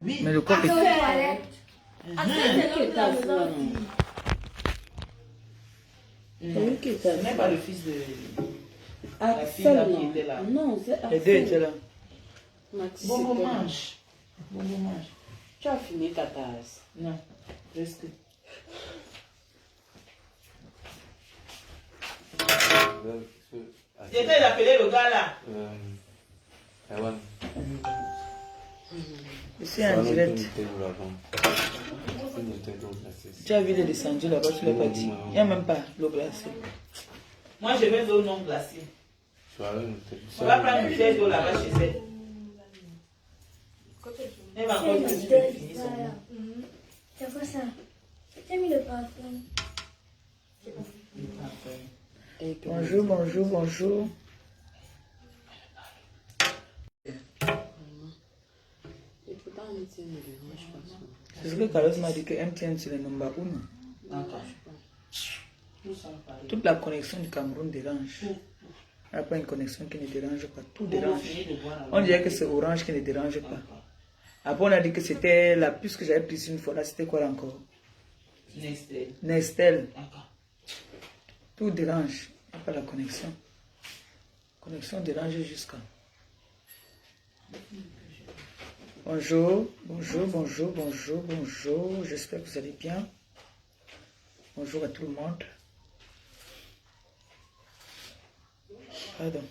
Mais le corps est... Même pas le fils de la fille là qui était là. Non, c'est Les deux étaient là. Bongo mange. Bongo mange. Tu as fini ta tasse? Non, presque. J'étais d'appeler le gars là. Ici en direct. Tu as vu les descendus là-bas, tu l'as pas dit. Il n'y a même pas l'eau glacée. Moi je vais l'eau non glacée. On va prendre une fièvre d'eau là-bas chez elle. Elle va encore finir son nom. C'est quoi ça? J'ai mis le parfum. Bonjour, bonjour, bonjour. C'est ce que Carlos m'a dit que MTN c'est le numéro 1. Toute la connexion du Cameroun dérange. Il n'y a pas une connexion qui ne dérange pas. Tout dérange. On dirait que c'est Orange qui ne dérange pas. Après on a dit que c'était la puce que j'avais prise une fois là. C'était quoi là encore? Nestel. Nestel. Tout dérange. Il n'y a pas la connexion. La connexion dérange jusqu'à. Bonjour, bonjour, bonjour, bonjour, bonjour. J'espère que vous allez bien. Bonjour à tout le monde. Pardon.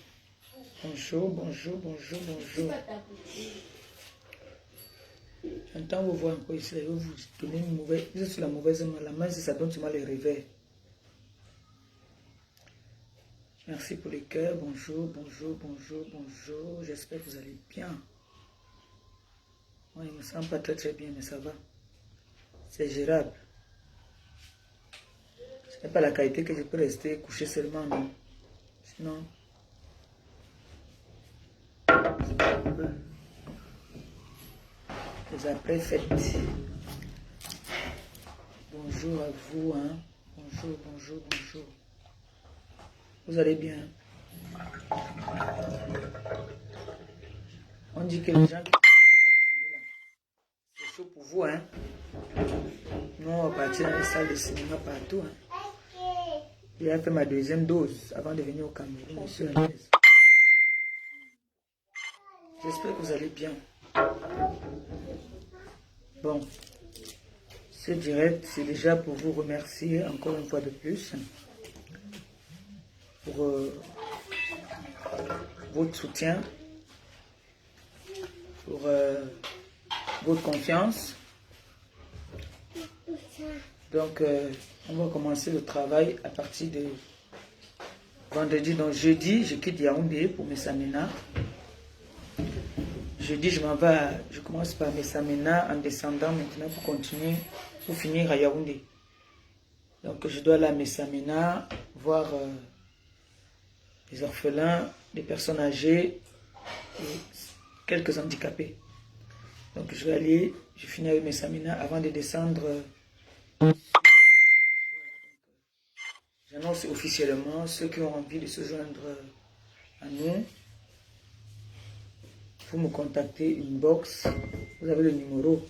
Bonjour, bonjour, bonjour, bonjour. J'entends vos voix encore ici. Vous donnez une mauvaise. Vous êtes sur la mauvaise main. La main, c'est ça donne seulement les réveils. Merci pour les cœurs. Bonjour, bonjour, bonjour, bonjour. J'espère que vous allez bien. Moi, il ne me semble pas très bien, mais ça va. C'est gérable. Ce n'est pas la qualité que je peux rester couché seulement, non. Sinon, c'est un peu les après-fêtes. Bonjour à vous, hein. Bonjour, bonjour, bonjour. Vous allez bien? On dit que les gens qui c'est chaud pour vous, hein. Nous, on va partir dans les salles de cinéma partout, hein. J'ai fait ma deuxième dose avant de venir au Cameroun. Je suis à l'aise. J'espère que vous allez bien. Bon, ce direct, c'est déjà pour vous remercier encore une fois de plus pour votre soutien, pour votre confiance. Donc, on va commencer le travail à partir de vendredi. Donc, jeudi, je quitte Yaoundé pour Messamena. Jeudi, je commence par Messamena en descendant maintenant pour continuer, pour finir à Yaoundé. Donc, je dois aller à Messamena voir les orphelins, les personnes âgées et quelques handicapés. Donc, je vais aller, je finis avec Messamena avant de descendre. J'annonce officiellement ceux qui ont envie de se joindre à nous. Vous me contactez inbox, vous avez le numéro,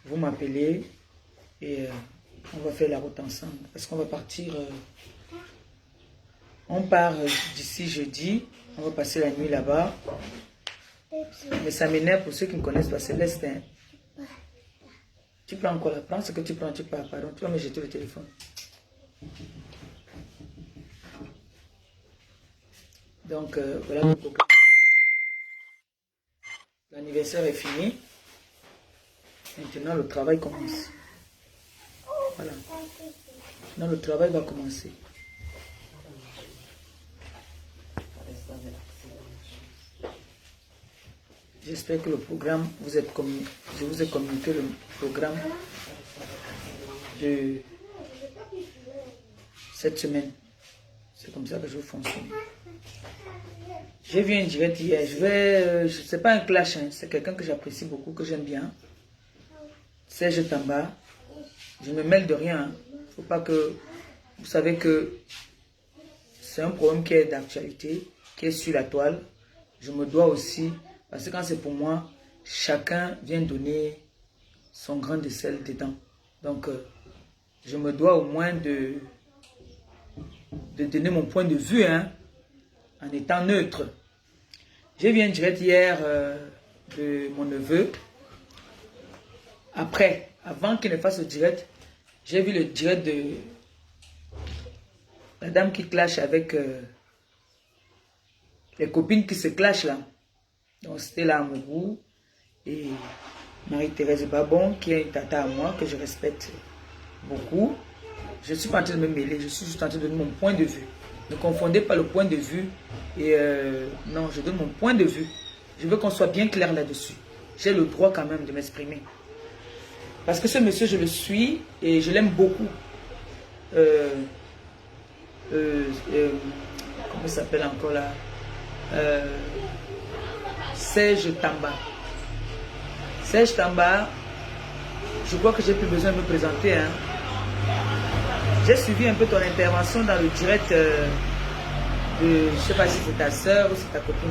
vous m'appelez et on va faire la route ensemble. Parce qu'on va partir, on part d'ici jeudi, on va passer la nuit là-bas. Mais ça m'énerve pour ceux qui ne connaissent pas, c'est l'Est. Hein. Tu prends quoi là? Prends ce que tu prends, tu pars, pardon, tu vas me jeter le téléphone. Donc voilà le programme. L'anniversaire est fini. Maintenant le travail commence. Voilà. Maintenant le travail va commencer. J'espère que le programme, je vous ai communiqué le programme de cette semaine. C'est comme ça que je vais fonctionner. J'ai vu un direct hier. C'est pas un clash, hein, c'est quelqu'un que j'apprécie beaucoup, que j'aime bien. Serge Tamba. Je ne me mêle de rien. Faut pas que. Vous savez que c'est un problème qui est d'actualité, qui est sur la toile. Je me dois aussi, parce que quand c'est pour moi, chacun vient donner son grain de sel dedans. Donc, je me dois au moins de donner mon point de vue, hein, en étant neutre. J'ai vu un direct hier de mon neveu. Après, avant qu'il ne fasse le direct, j'ai vu le direct de la dame qui clash avec les copines qui se clashent là. Donc c'était là à Mougou et Marie-Thérèse Babon, qui est une tata à moi, que je respecte beaucoup. Je ne suis pas en train de me mêler, je suis juste en train de donner mon point de vue. Ne confondez pas le point de vue et non, je donne mon point de vue. Je veux qu'on soit bien clair là-dessus. J'ai le droit quand même de m'exprimer. Parce que ce monsieur, je le suis et je l'aime beaucoup. Comment il s'appelle encore là? Serge Tamba. Serge Tamba, je crois que j'ai plus besoin de me présenter. Hein. J'ai suivi un peu ton intervention dans le direct de, je ne sais pas si c'est ta soeur ou c'est ta copine.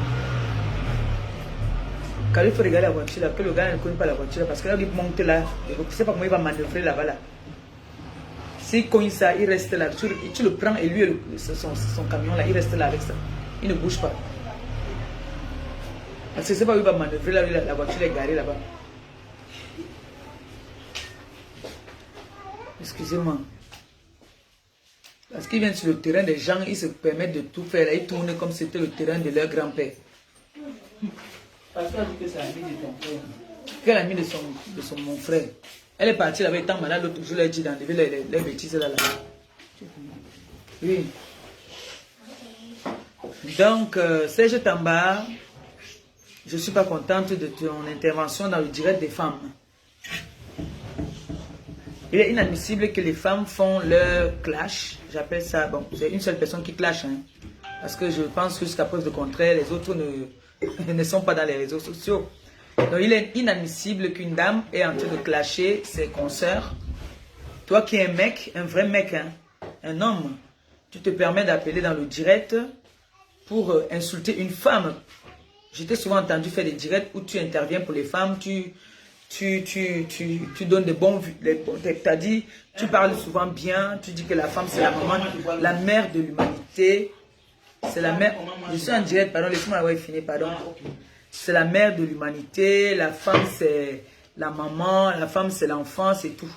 Quand il faut regarder la voiture, là, que le gars ne connaît pas la voiture, parce que là, il monte là, je ne sais pas comment il va manœuvrer là-bas. Là. S'il cogne ça, il reste là. Tu le prends et lui, son camion là, il reste là avec ça. Il ne bouge pas. Parce que je ne sais pas où il va manœuvrer là, la voiture est garée là-bas. Excusez-moi. Parce qu'ils viennent sur le terrain des gens, ils se permettent de tout faire. Là, ils tournent comme si c'était le terrain de leur grand-père. Parce qu'elle dit que c'est l'ami de ton frère. Quelle amie de mon frère? Elle est partie là-bas, étant malade, l'autre jour, elle a dit d'enlever les bêtises là. Oui. Donc, Serge Tamba, je ne suis pas contente de ton intervention dans le direct des femmes. Il est inadmissible que les femmes font leur clash. J'appelle ça, bon, c'est une seule personne qui clash. Hein, parce que je pense que jusqu'à preuve de contraire, les autres ne sont pas dans les réseaux sociaux. Donc il est inadmissible qu'une dame est en train de clasher ses consoeurs. Toi qui es un mec, un vrai mec, hein, un homme, tu te permets d'appeler dans le direct pour insulter une femme. Je t'ai souvent entendu faire des directs où tu interviens pour les femmes, tu donnes des bons vues. Tu as dit, tu parles souvent bien, tu dis que la femme c'est la maman, la mère de l'humanité. C'est la mère. Je suis en direct, pardon, laissez-moi avoir fini, pardon. C'est la mère de l'humanité, la femme c'est la maman, la femme c'est l'enfant, c'est tout.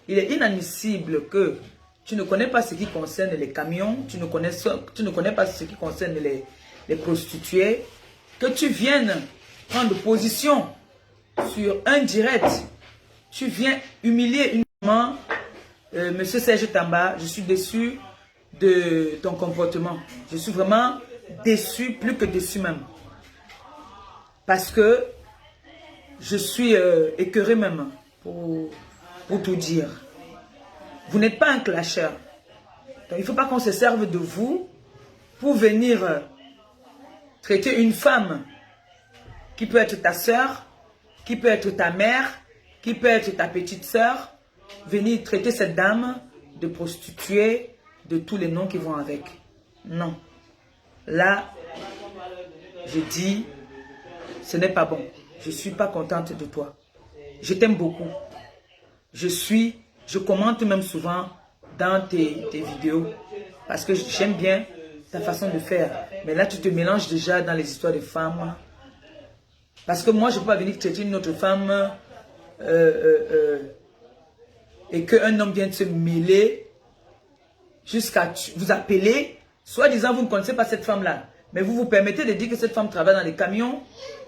Il est inadmissible que tu ne connais pas ce qui concerne les camions, tu ne connais pas ce qui concerne les prostituées, que tu viennes prendre position sur un direct, tu viens humilier une maman. Monsieur Serge Tamba, je suis déçu de ton comportement. Je suis vraiment déçu, plus que déçu même. Parce que je suis écœuré même, pour tout dire. Vous n'êtes pas un clasheur. Donc il ne faut pas qu'on se serve de vous pour venir traiter une femme qui peut être ta soeur, qui peut être ta mère, qui peut être ta petite soeur. Venir traiter cette dame de prostituée, de tous les noms qui vont avec. Non. Là, je dis, ce n'est pas bon. Je ne suis pas contente de toi. Je t'aime beaucoup. Je commente même souvent dans tes vidéos. Parce que j'aime bien ta façon de faire. Mais là, tu te mélanges déjà dans les histoires de femmes. Parce que moi, je ne peux pas venir traiter une autre femme et qu'un homme vienne se mêler jusqu'à vous appeler. Soit disant, vous ne connaissez pas cette femme-là. Mais vous vous permettez de dire que cette femme travaille dans les camions.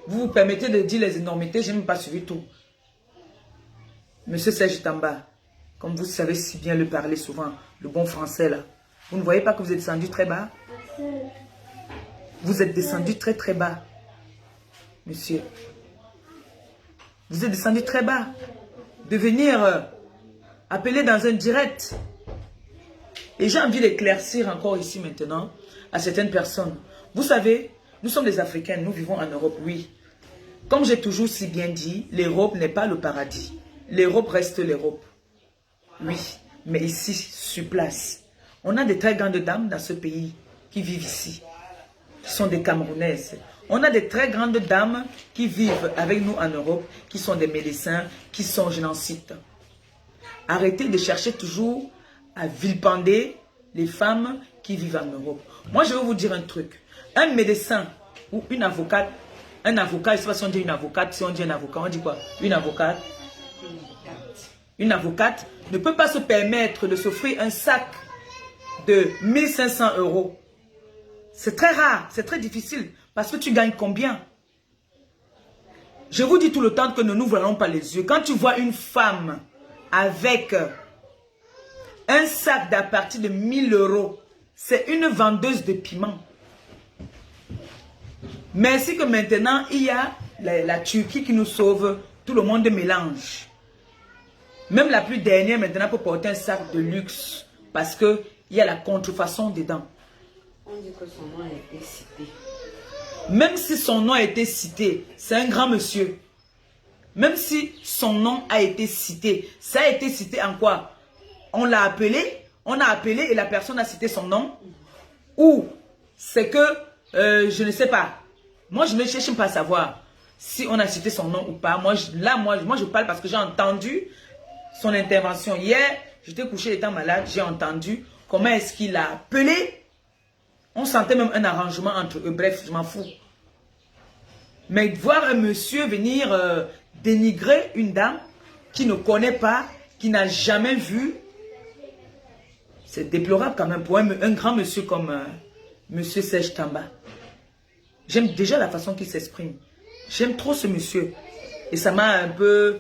Vous vous permettez de dire les énormités. Je n'ai même pas suivi tout. Monsieur Serge Tamba, comme vous savez si bien le parler souvent, le bon français là. Vous ne voyez pas que vous êtes descendu très bas? Vous êtes descendu très très bas. Monsieur. Vous êtes descendu très bas. De venir appeler dans un direct. Et j'ai envie d'éclaircir encore ici maintenant à certaines personnes. Vous savez, nous sommes des Africains, nous vivons en Europe, oui. Comme j'ai toujours si bien dit, l'Europe n'est pas le paradis. L'Europe reste l'Europe. Oui, mais ici, sur place, on a des très grandes dames dans ce pays qui vivent ici. Qui sont des Camerounaises. On a des très grandes dames qui vivent avec nous en Europe, qui sont des médecins, qui sont, je n'en cite. Arrêtez de chercher toujours à vilipender les femmes qui vivent en Europe. Moi, je vais vous dire un truc. Un médecin ou une avocate, un avocat, je ne sais pas si on dit une avocate, si on dit un avocat, on dit quoi? Une avocate. Une avocate ne peut pas se permettre de s'offrir un sac de 1500 €. C'est très rare, c'est très difficile. Parce que tu gagnes combien? Je vous dis tout le temps que ne nous voilons pas les yeux. Quand tu vois une femme avec un sac d'à partir de 1000 €, c'est une vendeuse de piment. Merci que maintenant, il y a la Turquie qui nous sauve. Tout le monde mélange. Même la plus dernière maintenant peut porter un sac de luxe. Parce qu'il y a la contrefaçon dedans. On dit que son nom a été cité. Même si son nom a été cité, c'est un grand monsieur. Même si son nom a été cité, ça a été cité en quoi? On l'a appelé, on a appelé et la personne a cité son nom. Ou c'est que, je ne sais pas. Moi, je ne cherche pas à savoir si on a cité son nom ou pas. Moi, je parle parce que j'ai entendu son intervention. Hier, j'étais couché étant malade, j'ai entendu comment est-ce qu'il a appelé. On sentait même un arrangement entre eux. Bref, je m'en fous. Mais voir un monsieur venir dénigrer une dame qui ne connaît pas, qui n'a jamais vu, c'est déplorable quand même pour un grand monsieur comme monsieur Serge Tamba. J'aime déjà la façon qu'il s'exprime. J'aime trop ce monsieur. Et ça m'a un peu...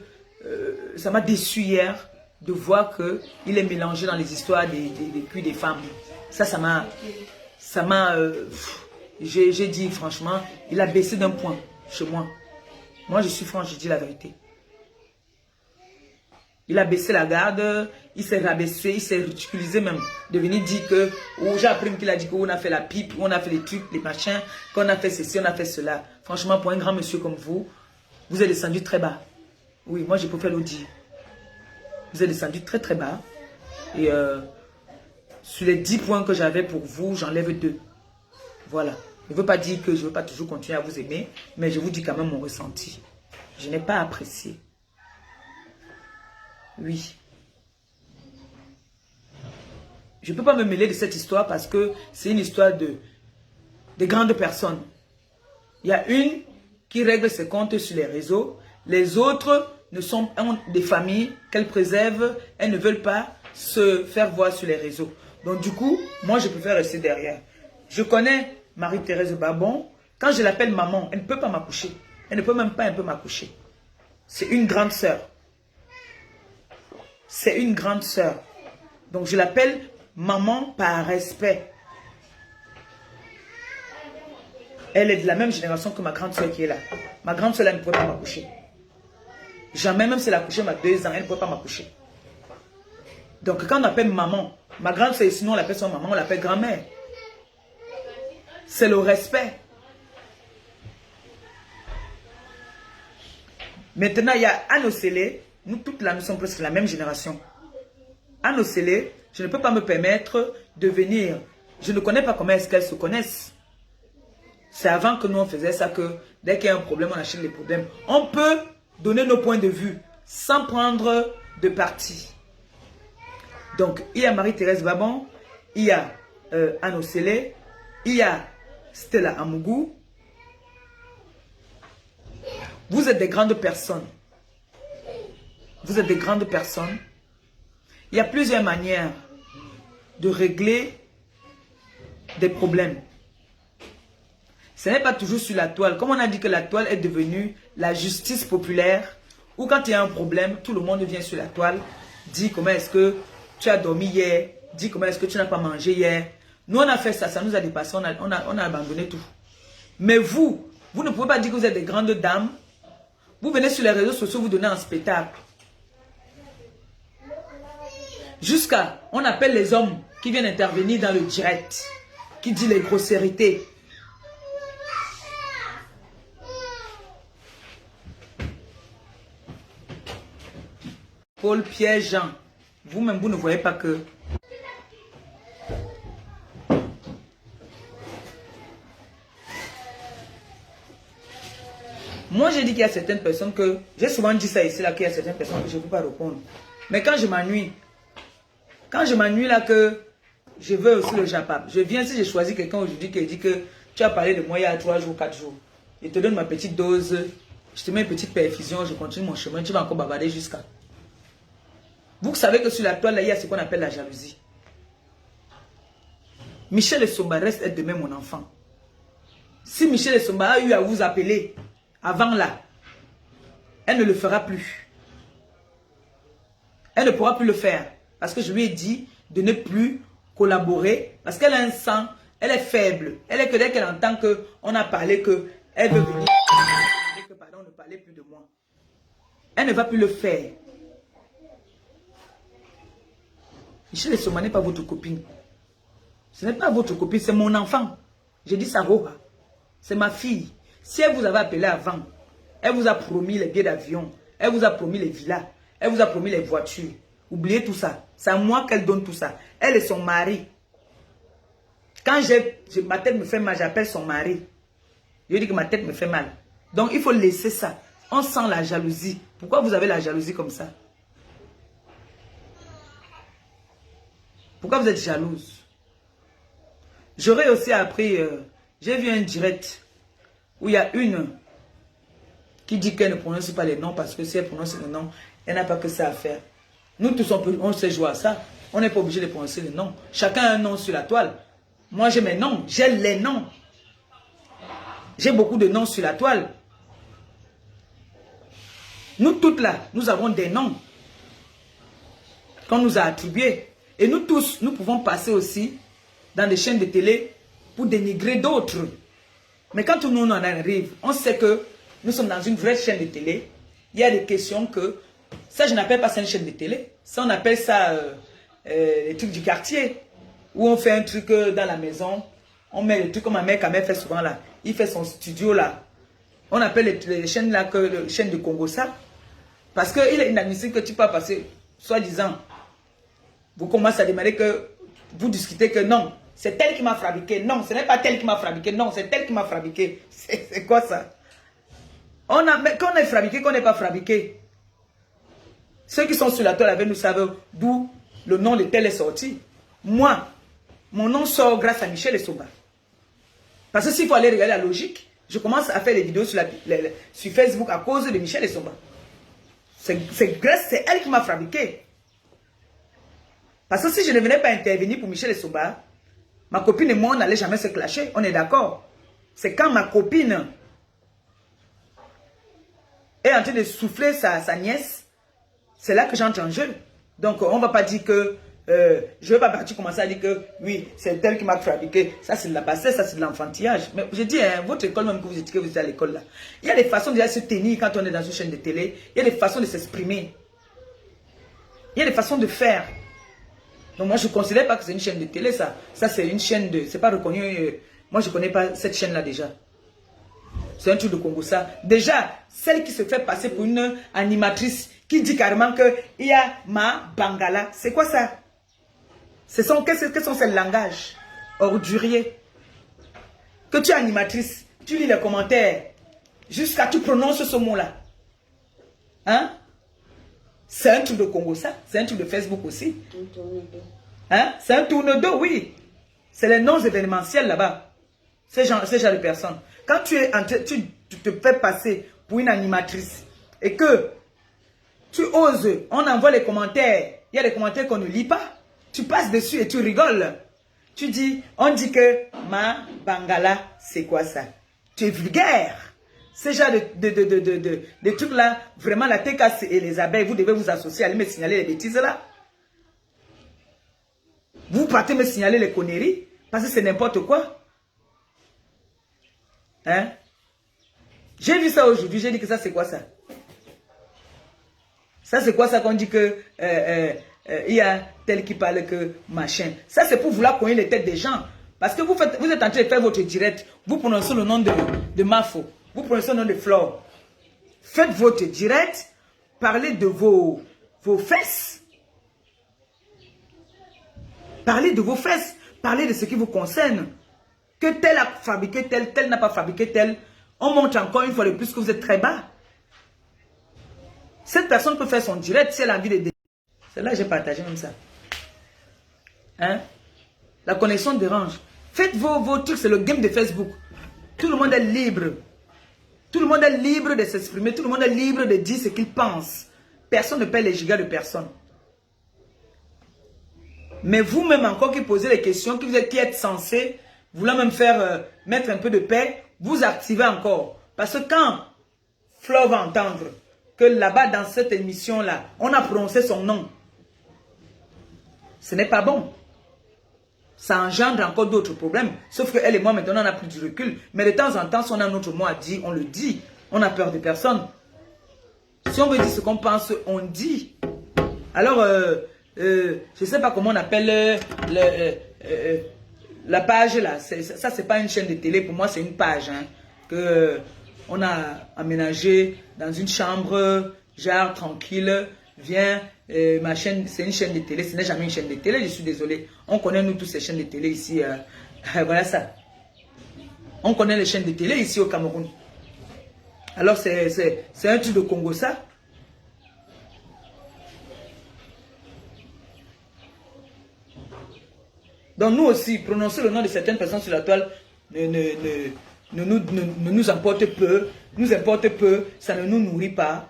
ça m'a déçu hier de voir qu'il est mélangé dans les histoires des culs des femmes. Ça m'a... j'ai dit franchement, il a baissé d'un point chez moi. Moi, je suis franc, je dis la vérité. Il a baissé la garde, il s'est rabaissé, il s'est ridiculisé même. De venir dire que, ou j'ai appris qu'il a dit qu'on a fait la pipe, on a fait les trucs, les machins, qu'on a fait ceci, on a fait cela. Franchement, pour un grand monsieur comme vous êtes descendu très bas. Oui, moi je préfère le dire. Vous êtes descendu très très bas. Et sur les 10 points que j'avais pour vous, j'enlève 2. Voilà. Je ne veux pas dire que je ne veux pas toujours continuer à vous aimer, mais je vous dis quand même mon ressenti. Je n'ai pas apprécié. Oui. Je ne peux pas me mêler de cette histoire parce que c'est une histoire de grandes personnes. Il y a une qui règle ses comptes sur les réseaux. Les autres ont des familles qu'elles préservent. Elles ne veulent pas se faire voir sur les réseaux. Donc du coup, moi je préfère rester derrière. Je connais Marie-Thérèse Babon. Quand je l'appelle maman, elle ne peut pas m'accoucher. Elle ne peut même pas un peu m'accoucher. C'est une grande sœur. C'est une grande sœur. Donc je l'appelle maman par respect. Elle est de la même génération que ma grande sœur qui est là. Ma grande sœur, elle ne pourrait pas m'accoucher. Jamais, même si elle a accouché à 2 ans, elle ne pourrait pas m'accoucher. Donc quand on appelle maman, ma grande sœur, sinon on l'appelle son maman, on l'appelle grand-mère. C'est le respect. Maintenant, il y a Anne Océlé. Nous toutes là, nous sommes presque la même génération. Anne Océlé, je ne peux pas me permettre de venir. Je ne connais pas comment est-ce qu'elles se connaissent. C'est avant que nous on faisait ça que dès qu'il y a un problème, on achète les problèmes. On peut donner nos points de vue sans prendre de parti. Donc, il y a Marie-Thérèse Babon, il y a Anne Océlé, il y a Stella Amougou. Vous êtes des grandes personnes. Vous êtes des grandes personnes. Il y a plusieurs manières de régler des problèmes. Ce n'est pas toujours sur la toile. Comme on a dit que la toile est devenue la justice populaire, où quand il y a un problème, tout le monde vient sur la toile, dit comment est-ce que tu as dormi hier, dit comment est-ce que tu n'as pas mangé hier. Nous, on a fait ça, ça nous a dépassé, on a abandonné tout. Mais vous ne pouvez pas dire que vous êtes des grandes dames. Vous venez sur les réseaux sociaux, vous donnez un spectacle. Jusqu'à, on appelle les hommes qui viennent intervenir dans le direct, qui dit les grossièretés. Paul, Pierre, Jean, vous-même, vous ne voyez pas que... qu'il y a certaines personnes que... J'ai souvent dit ça ici, là, qu'il y a certaines personnes que je ne peux pas répondre. Mais quand je m'ennuie là que je veux aussi le Japap, je viens, si j'ai choisi quelqu'un aujourd'hui qui dit que tu as parlé de moi il y a 3 jours, 4 jours, je te donne ma petite dose, je te mets une petite perfusion, je continue mon chemin, tu vas encore bavarder jusqu'à... Vous savez que sur la toile, là, il y a ce qu'on appelle la jalousie. Michel Essomba reste demain mon enfant. Si Michel Essomba a eu à vous appeler avant là, elle ne le fera plus. Elle ne pourra plus le faire. Parce que je lui ai dit de ne plus collaborer. Parce qu'elle a un sang, elle est faible. Elle est que dès qu'elle entend qu'on a parlé qu'elle veut venir. Pardon, ne parlez plus de moi. Elle ne va plus le faire. Michel Essomba n'est pas votre copine. Ce n'est pas votre copine, c'est mon enfant. J'ai dit ça, Roha. C'est ma fille. Si elle vous avait appelé avant, elle vous a promis les billets d'avion, elle vous a promis les villas, elle vous a promis les voitures. Oubliez tout ça. C'est à moi qu'elle donne tout ça. Elle et son mari. Quand ma tête me fait mal, j'appelle son mari. Je lui dis que ma tête me fait mal. Donc il faut laisser ça. On sent la jalousie. Pourquoi vous avez la jalousie comme ça? Pourquoi vous êtes jalouse? J'aurais aussi appris, j'ai vu un direct où il y a une qui dit qu'elle ne prononce pas les noms parce que si elle prononce les noms, elle n'a pas que ça à faire. Nous tous, on sait jouer à ça. On n'est pas obligé de prononcer les noms. Chacun a un nom sur la toile. Moi, j'ai mes noms. J'ai les noms. J'ai beaucoup de noms sur la toile. Nous toutes là, nous avons des noms qu'on nous a attribués. Et nous tous, nous pouvons passer aussi dans des chaînes de télé pour dénigrer d'autres. Mais quand nous en arrive, on sait que nous sommes dans une vraie chaîne de télé. Il y a des questions que... Ça, je n'appelle pas ça une chaîne de télé. Ça, on appelle ça les trucs du quartier. Où on fait un truc dans la maison. On met les trucs comme ma mère Kamel fait souvent là. Il fait son studio là. On appelle les chaînes là que les chaînes de Congo ça. Parce qu'il est inadmissible que tu peux passer, soi-disant, vous commencez à demander que vous discutez que non, c'est elle qui m'a fabriqué. Non, ce n'est pas elle qui m'a fabriqué. Non, c'est elle qui m'a fabriqué. C'est quoi ça? Quand on est fabriqué, qu'on n'est pas fabriqué. Ceux qui sont sur la toile avec nous savent d'où le nom de tel est sorti. Moi, mon nom sort grâce à Michel Essomba. Parce que s'il faut aller regarder la logique, je commence à faire des vidéos sur Facebook à cause de Michel Essomba. C'est elle qui m'a fabriqué. Parce que si je ne venais pas intervenir pour Michel Essomba, ma copine et moi, on n'allait jamais se clasher. On est d'accord. C'est quand ma copine est en train de souffler sa nièce, c'est là que j'entre en jeu. Donc, on ne va pas dire que... je ne vais pas partir commencer à dire que oui, c'est elle qui m'a fabriqué. Ça, c'est de la bassesse, ça, c'est de l'enfantillage. Mais je dis, hein, votre école, même que vous êtes à l'école, là, il y a des façons de se tenir quand on est dans une chaîne de télé. Il y a des façons de s'exprimer. Il y a des façons de faire. Donc, moi, je ne considère pas que c'est une chaîne de télé, ça. Ça, c'est une chaîne de... C'est pas reconnu. Moi, je ne connais pas cette chaîne-là déjà. C'est un truc de Congo, ça. Déjà, celle qui se fait passer pour une animatrice qui dit carrément qu'il y a ma Bangala. C'est quoi ça? Quels sont ces langages orduriers? Que tu es animatrice, tu lis les commentaires, jusqu'à tu prononces ce mot-là. Hein? C'est un truc de Congo, ça. C'est un truc de Facebook aussi. Hein? C'est un tourne-dos, oui. C'est les noms événementiels là-bas. Ces gens de personnes. Quand tu te fais passer pour une animatrice et que tu oses, on envoie les commentaires, il y a des commentaires qu'on ne lit pas, tu passes dessus et tu rigoles. Tu dis, on dit que ma Bangala, c'est quoi ça? Tu es vulgaire. Ces genre de trucs là, vraiment la TKC et les abeilles, vous devez vous associer, aller me signaler les bêtises là. Vous partez me signaler les conneries, parce que c'est n'importe quoi. Hein? J'ai vu ça aujourd'hui, j'ai dit que ça c'est quoi ça? Ça c'est quoi ça qu'on dit que il y a tel qui parle que machin. Ça c'est pour vouloir cogner les têtes des gens. Parce que vous êtes en train de faire votre direct, vous prononcez le nom de Mafo, vous prononcez le nom de Flore. Faites votre direct, parlez de vos fesses. Parlez de vos fesses, parlez de ce qui vous concerne. Que tel a fabriqué tel n'a pas fabriqué tel. On montre encore une fois de plus que vous êtes très bas. Cette personne peut faire son direct si elle a envie de... C'est là que j'ai partagé même ça. Hein? La connexion dérange. Faites vos trucs, c'est le game de Facebook. Tout le monde est libre. Tout le monde est libre de s'exprimer. Tout le monde est libre de dire ce qu'il pense. Personne ne paie les gigas de personne. Mais vous-même encore qui posez les questions, qui êtes censé, voulant même faire mettre un peu de paix, vous activez encore. Parce que quand Flo va entendre que là-bas dans cette émission-là, on a prononcé son nom, ce n'est pas bon. Ça engendre encore d'autres problèmes. Sauf qu'elle et moi, maintenant, on n'a plus du recul. Mais de temps en temps, si on a un autre mot à dire, on le dit. On n'a peur de personne. Si on veut dire ce qu'on pense, on dit. Alors, je ne sais pas comment on appelle la page là. Ça, c'est pas une chaîne de télé. Pour moi, c'est une page hein, que on a aménagée dans une chambre, genre tranquille. Viens, ma chaîne, c'est une chaîne de télé. Ce n'est jamais une chaîne de télé, je suis désolé. On connaît nous tous ces chaînes de télé ici. Voilà ça. On connaît les chaînes de télé ici au Cameroun. Alors, c'est un truc de Congo, ça. Donc, nous aussi, prononcer le nom de certaines personnes sur la toile ne nous importe peu. Nous importe peu. Ça ne nous nourrit pas.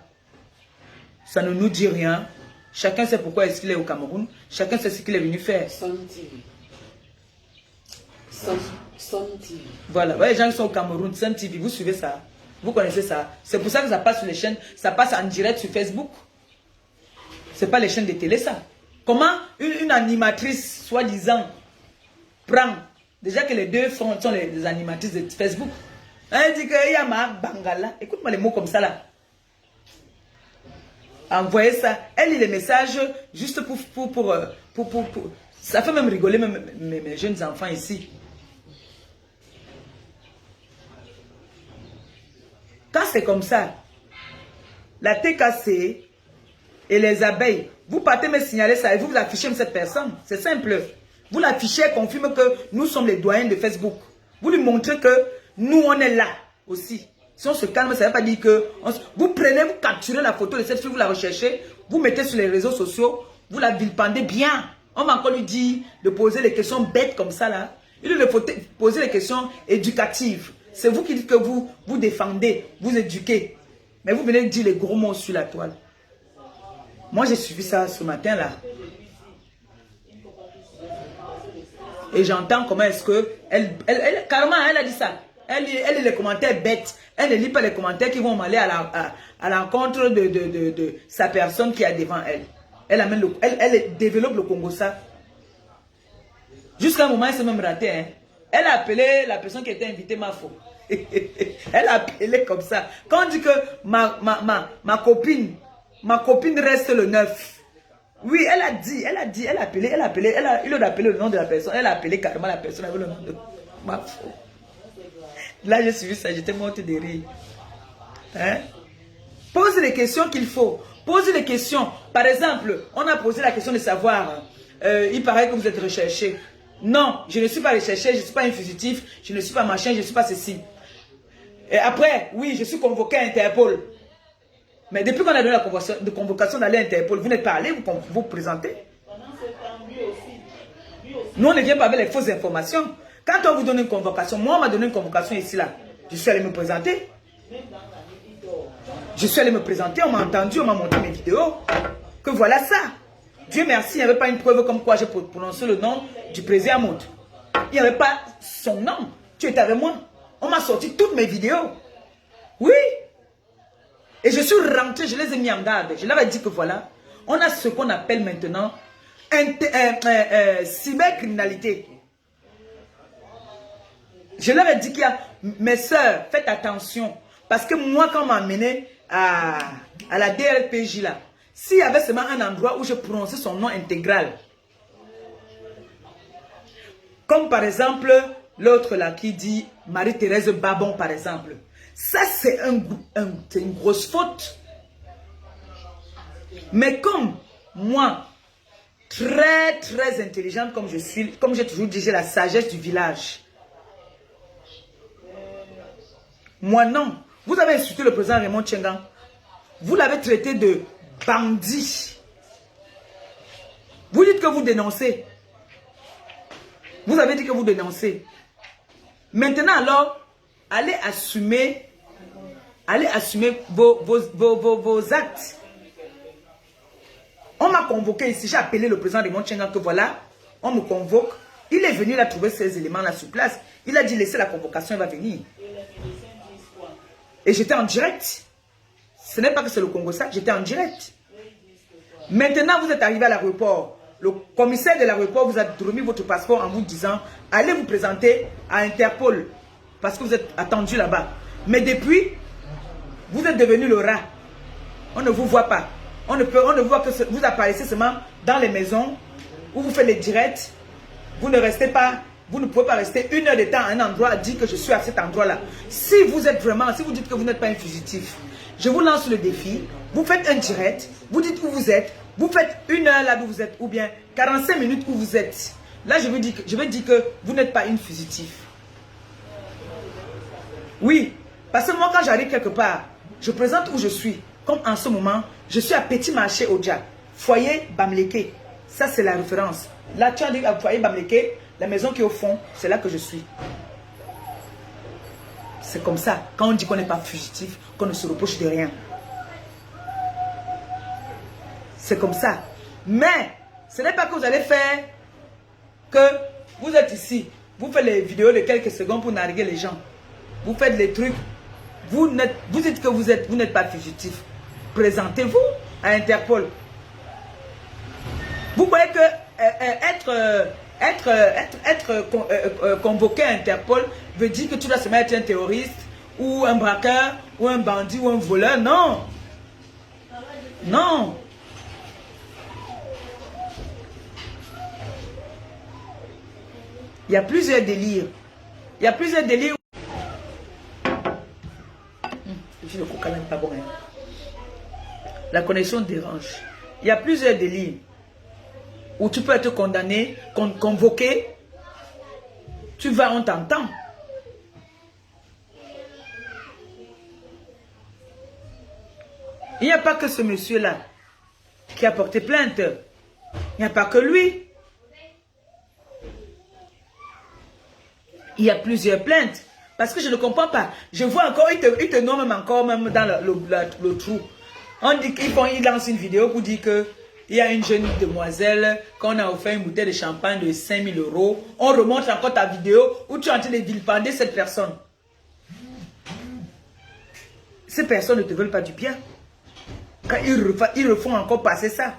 Ça ne nous dit rien. Chacun sait pourquoi est-ce qu'il est au Cameroun. Chacun sait ce qu'il est venu faire. Son TV. Son TV. Voilà. Ouais, les gens qui sont au Cameroun, Sun TV, vous suivez ça. Vous connaissez ça. C'est pour ça que ça passe sur les chaînes. Ça passe en direct sur Facebook. C'est pas les chaînes de télé, ça. Comment une animatrice, soi-disant, prend... Déjà que les deux sont les animatrices de Facebook. Elle dit qu'il y a ma bangala. Écoute-moi les mots comme ça, là. Envoyez ça. Elle lit les messages juste pour ça fait même rigoler mes jeunes enfants ici. Quand c'est comme ça, la TKC et les abeilles, vous partez me signaler ça et vous affichez cette personne. C'est simple. Vous l'affichez, confirme que nous sommes les doyens de Facebook. Vous lui montrez que nous, on est là aussi. Si on se calme, ça ne veut pas dire que... Vous prenez, vous capturez la photo de cette fille, vous la recherchez, vous mettez sur les réseaux sociaux, vous la vilipendez bien. On va encore lui dire de poser les questions bêtes comme ça là. Il lui faut poser les questions éducatives. C'est vous qui dites que vous défendez, vous éduquez. Mais vous venez dire les gros mots sur la toile. Moi j'ai suivi ça ce matin là. Et j'entends comment est-ce que... Carrément, elle a dit ça. Elle lit les commentaires bêtes. Elle ne lit pas les commentaires qui vont aller à l'encontre de sa personne qui est devant elle. Elle développe le Congo ça. Jusqu'à un moment, elle s'est même ratée. Hein. Elle a appelé la personne qui était invitée Mafo. Elle a appelé comme ça. Quand on dit que ma copine reste le 9. Oui, elle a appelé, il a appelé le nom de la personne. Elle a appelé carrément la personne avec le nom de Mafo. Là, j'ai suivi ça, j'étais morte de rire. Hein? Pose les questions qu'il faut. Pose les questions. Par exemple, on a posé la question de savoir, il paraît que vous êtes recherché. Non, je ne suis pas recherché, je ne suis pas un fugitif, je ne suis pas machin, je ne suis pas ceci. Et après, oui, je suis convoqué à Interpol. Mais depuis qu'on a donné la convocation d'aller à Interpol, vous n'êtes pas allé vous présenter. Nous, on ne vient pas avec les fausses informations. Quand on vous donne une convocation, moi on m'a donné une convocation ici là, je suis allé me présenter. Je suis allé me présenter, on m'a entendu, on m'a montré mes vidéos. Que voilà ça. Dieu merci, il n'y avait pas une preuve comme quoi j'ai prononcé le nom du président Amoud. Il n'y avait pas son nom. Tu étais avec moi. On m'a sorti toutes mes vidéos. Oui. Et je suis rentré, je les ai mis en garde. Je leur ai dit que voilà, on a ce qu'on appelle maintenant cybercriminalité. Je leur ai dit qu'il y a, mes soeurs, faites attention. Parce que moi, quand on m'a amené à la DRPJ là, s'il y avait seulement un endroit où je prononçais son nom intégral, comme par exemple, l'autre là qui dit Marie-Thérèse Babon par exemple, ça c'est une grosse faute. Mais comme moi, très très intelligente comme je suis, comme j'ai toujours dit, j'ai la sagesse du village. Moi non. Vous avez insulté le président Raymond Tchengan. Vous l'avez traité de bandit. Vous dites que vous dénoncez. Vous avez dit que vous dénoncez. Maintenant alors, allez assumer vos actes. On m'a convoqué ici, j'ai appelé le président de Montchenga que voilà, on me convoque. Il est venu, il a trouvé ces éléments-là sur place. Il a dit laissez la convocation, il va venir. Et j'étais en direct. Ce n'est pas que c'est le Congo ça, j'étais en direct. Maintenant, vous êtes arrivé à l'aéroport. Le commissaire de l'aéroport vous a remis votre passeport en vous disant allez vous présenter à Interpol parce que vous êtes attendu là-bas. Mais depuis, vous êtes devenu le rat. On ne vous voit pas. On ne voit que vous apparaissez seulement dans les maisons où vous faites les directs. Vous ne restez pas, vous ne pouvez pas rester 1 heure de temps à un endroit à dire que je suis à cet endroit-là. Si vous êtes vraiment, si vous dites que vous n'êtes pas un fugitif, je vous lance le défi. Vous faites un direct, vous dites où vous êtes, vous faites 1 heure là où vous êtes, ou bien 45 minutes où vous êtes. Là, je vais dire que vous n'êtes pas une fugitif. Oui, parce que moi, quand j'arrive quelque part, je présente où je suis. Comme en ce moment, je suis à Petit Marché Oja, foyer Bamleke. Ça, c'est la référence. Là, tu as dit à foyer Bamleke, la maison qui est au fond, c'est là que je suis. C'est comme ça. Quand on dit qu'on n'est pas fugitif, qu'on ne se reproche de rien. C'est comme ça. Mais, ce n'est pas que vous allez faire que vous êtes ici. Vous faites les vidéos de quelques secondes pour narguer les gens. Vous faites les trucs. Vous dites que vous n'êtes pas fugitif. Présentez-vous à Interpol. Vous voyez que être convoqué à Interpol veut dire que tu dois seulement être un terroriste ou un braqueur ou un bandit ou un voleur. Non. Non. Il y a plusieurs délires. Il y a plusieurs délires. Le coca n'est pas bon. Hein. La connexion dérange. Il y a plusieurs délires où tu peux être condamné, convoqué. Tu vas, on t'entend. Il n'y a pas que ce monsieur-là qui a porté plainte. Il n'y a pas que lui. Il y a plusieurs plaintes. Parce que je ne comprends pas. Je vois encore, il te nomme même encore même dans le trou. On dit qu'il lance une vidéo pour dire que il y a une jeune demoiselle qu'on a offert une bouteille de champagne de 5 000 €. On remonte encore ta vidéo où tu es en train de vilipender cette personne. Ces personnes ne te veulent pas du bien. Quand ils refont encore passer ça.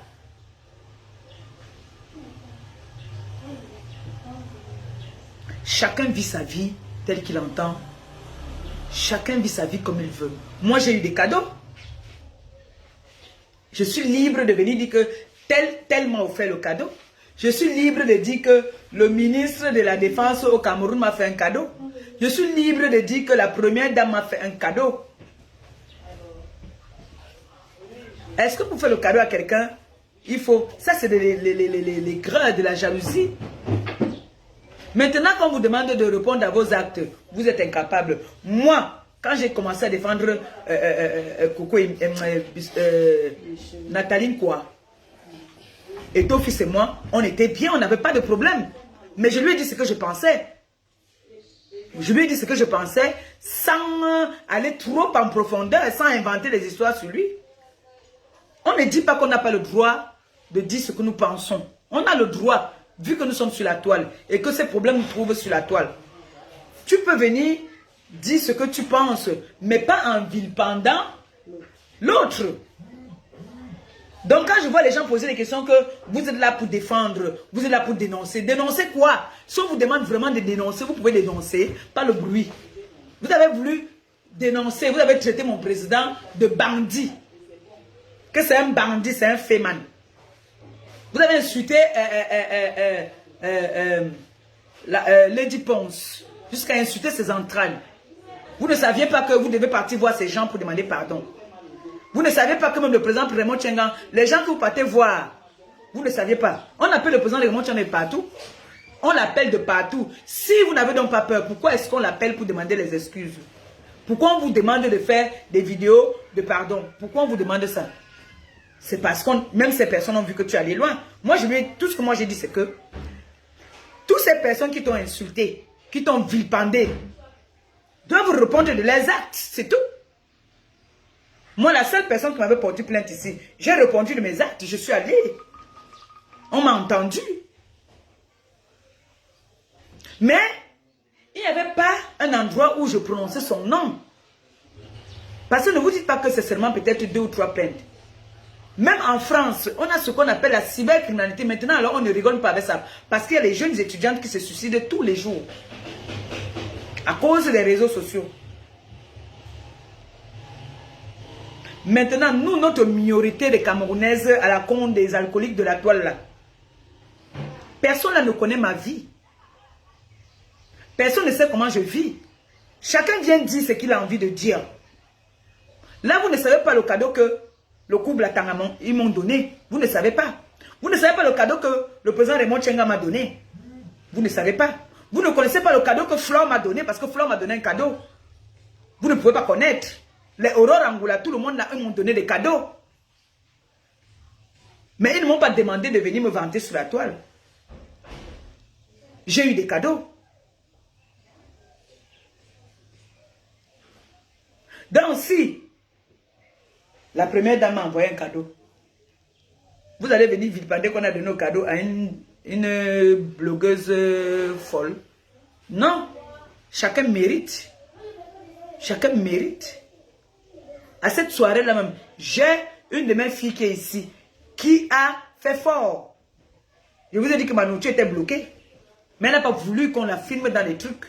Chacun vit sa vie telle qu'il entend. Chacun vit sa vie comme il veut. Moi, j'ai eu des cadeaux. Je suis libre de venir dire que tel m'a offert le cadeau. Je suis libre de dire que le ministre de la Défense au Cameroun m'a fait un cadeau. Je suis libre de dire que la première dame m'a fait un cadeau. Est-ce que pour faire le cadeau à quelqu'un, il faut... Ça, c'est les grains de la jalousie. Maintenant, quand on vous demande de répondre à vos actes, vous êtes incapable. Moi, quand j'ai commencé à défendre Nathalie quoi, et ton fils et moi, on était bien, on n'avait pas de problème. Mais je lui ai dit ce que je pensais. Je lui ai dit ce que je pensais sans aller trop en profondeur et sans inventer des histoires sur lui. On ne dit pas qu'on n'a pas le droit de dire ce que nous pensons. On a le droit, vu que nous sommes sur la toile et que ces problèmes nous trouvent sur la toile. Tu peux venir dire ce que tu penses, mais pas en vilipendant l'autre. Donc quand je vois les gens poser des questions que vous êtes là pour défendre, vous êtes là pour dénoncer. Dénoncer quoi? Si on vous demande vraiment de dénoncer, vous pouvez dénoncer, pas le bruit. Vous avez voulu dénoncer, vous avez traité mon président de bandit. Que c'est un bandit, c'est un féman. Vous avez insulté Lady Ponce jusqu'à insulter ses entrailles. Vous ne saviez pas que vous devez partir voir ces gens pour demander pardon. Vous ne saviez pas que même le président Raymond Tchengan, les gens que vous partez voir, vous ne saviez pas. On appelle le président Raymond Tchengan de partout. On l'appelle de partout. Si vous n'avez donc pas peur, pourquoi est-ce qu'on l'appelle pour demander les excuses? Pourquoi on vous demande de faire des vidéos de pardon? Pourquoi on vous demande ça? C'est parce que même ces personnes ont vu que tu es allé loin. Moi, tout ce que moi j'ai dit, c'est que toutes ces personnes qui t'ont insulté, qui t'ont vilipendé, doivent répondre de leurs actes. C'est tout. Moi, la seule personne qui m'avait porté plainte ici, j'ai répondu de mes actes. Je suis allé. On m'a entendu. Mais il n'y avait pas un endroit où je prononçais son nom. Parce que ne vous dites pas que c'est seulement peut-être 2 ou 3 plaintes. Même en France, on a ce qu'on appelle la cybercriminalité. Maintenant, alors on ne rigole pas avec ça. Parce qu'il y a les jeunes étudiantes qui se suicident tous les jours. À cause des réseaux sociaux. Maintenant, nous, notre minorité de Camerounaises à la con des alcooliques de la toile là. Personne là ne connaît ma vie. Personne ne sait comment je vis. Chacun vient dire ce qu'il a envie de dire. Là, vous ne savez pas le cadeau que le couple Tangamon, ils m'ont donné. Vous ne savez pas. Vous ne savez pas le cadeau que le président Raymond Tchenga m'a donné. Vous ne savez pas. Vous ne connaissez pas le cadeau que Flore m'a donné parce que Flore m'a donné un cadeau. Vous ne pouvez pas connaître. Les Aurore Angoula, tout le monde là, ils m'ont donné des cadeaux. Mais ils ne m'ont pas demandé de venir me vanter sur la toile. J'ai eu des cadeaux. Donc si la première dame m'a envoyé un cadeau, vous allez venir vilipender qu'on a donné nos cadeaux à une blogueuse folle. Non. Chacun mérite. Chacun mérite. À cette soirée-là même, j'ai une de mes filles qui est ici, qui a fait fort. Je vous ai dit que ma nourriture était bloquée. Mais elle n'a pas voulu qu'on la filme dans les trucs.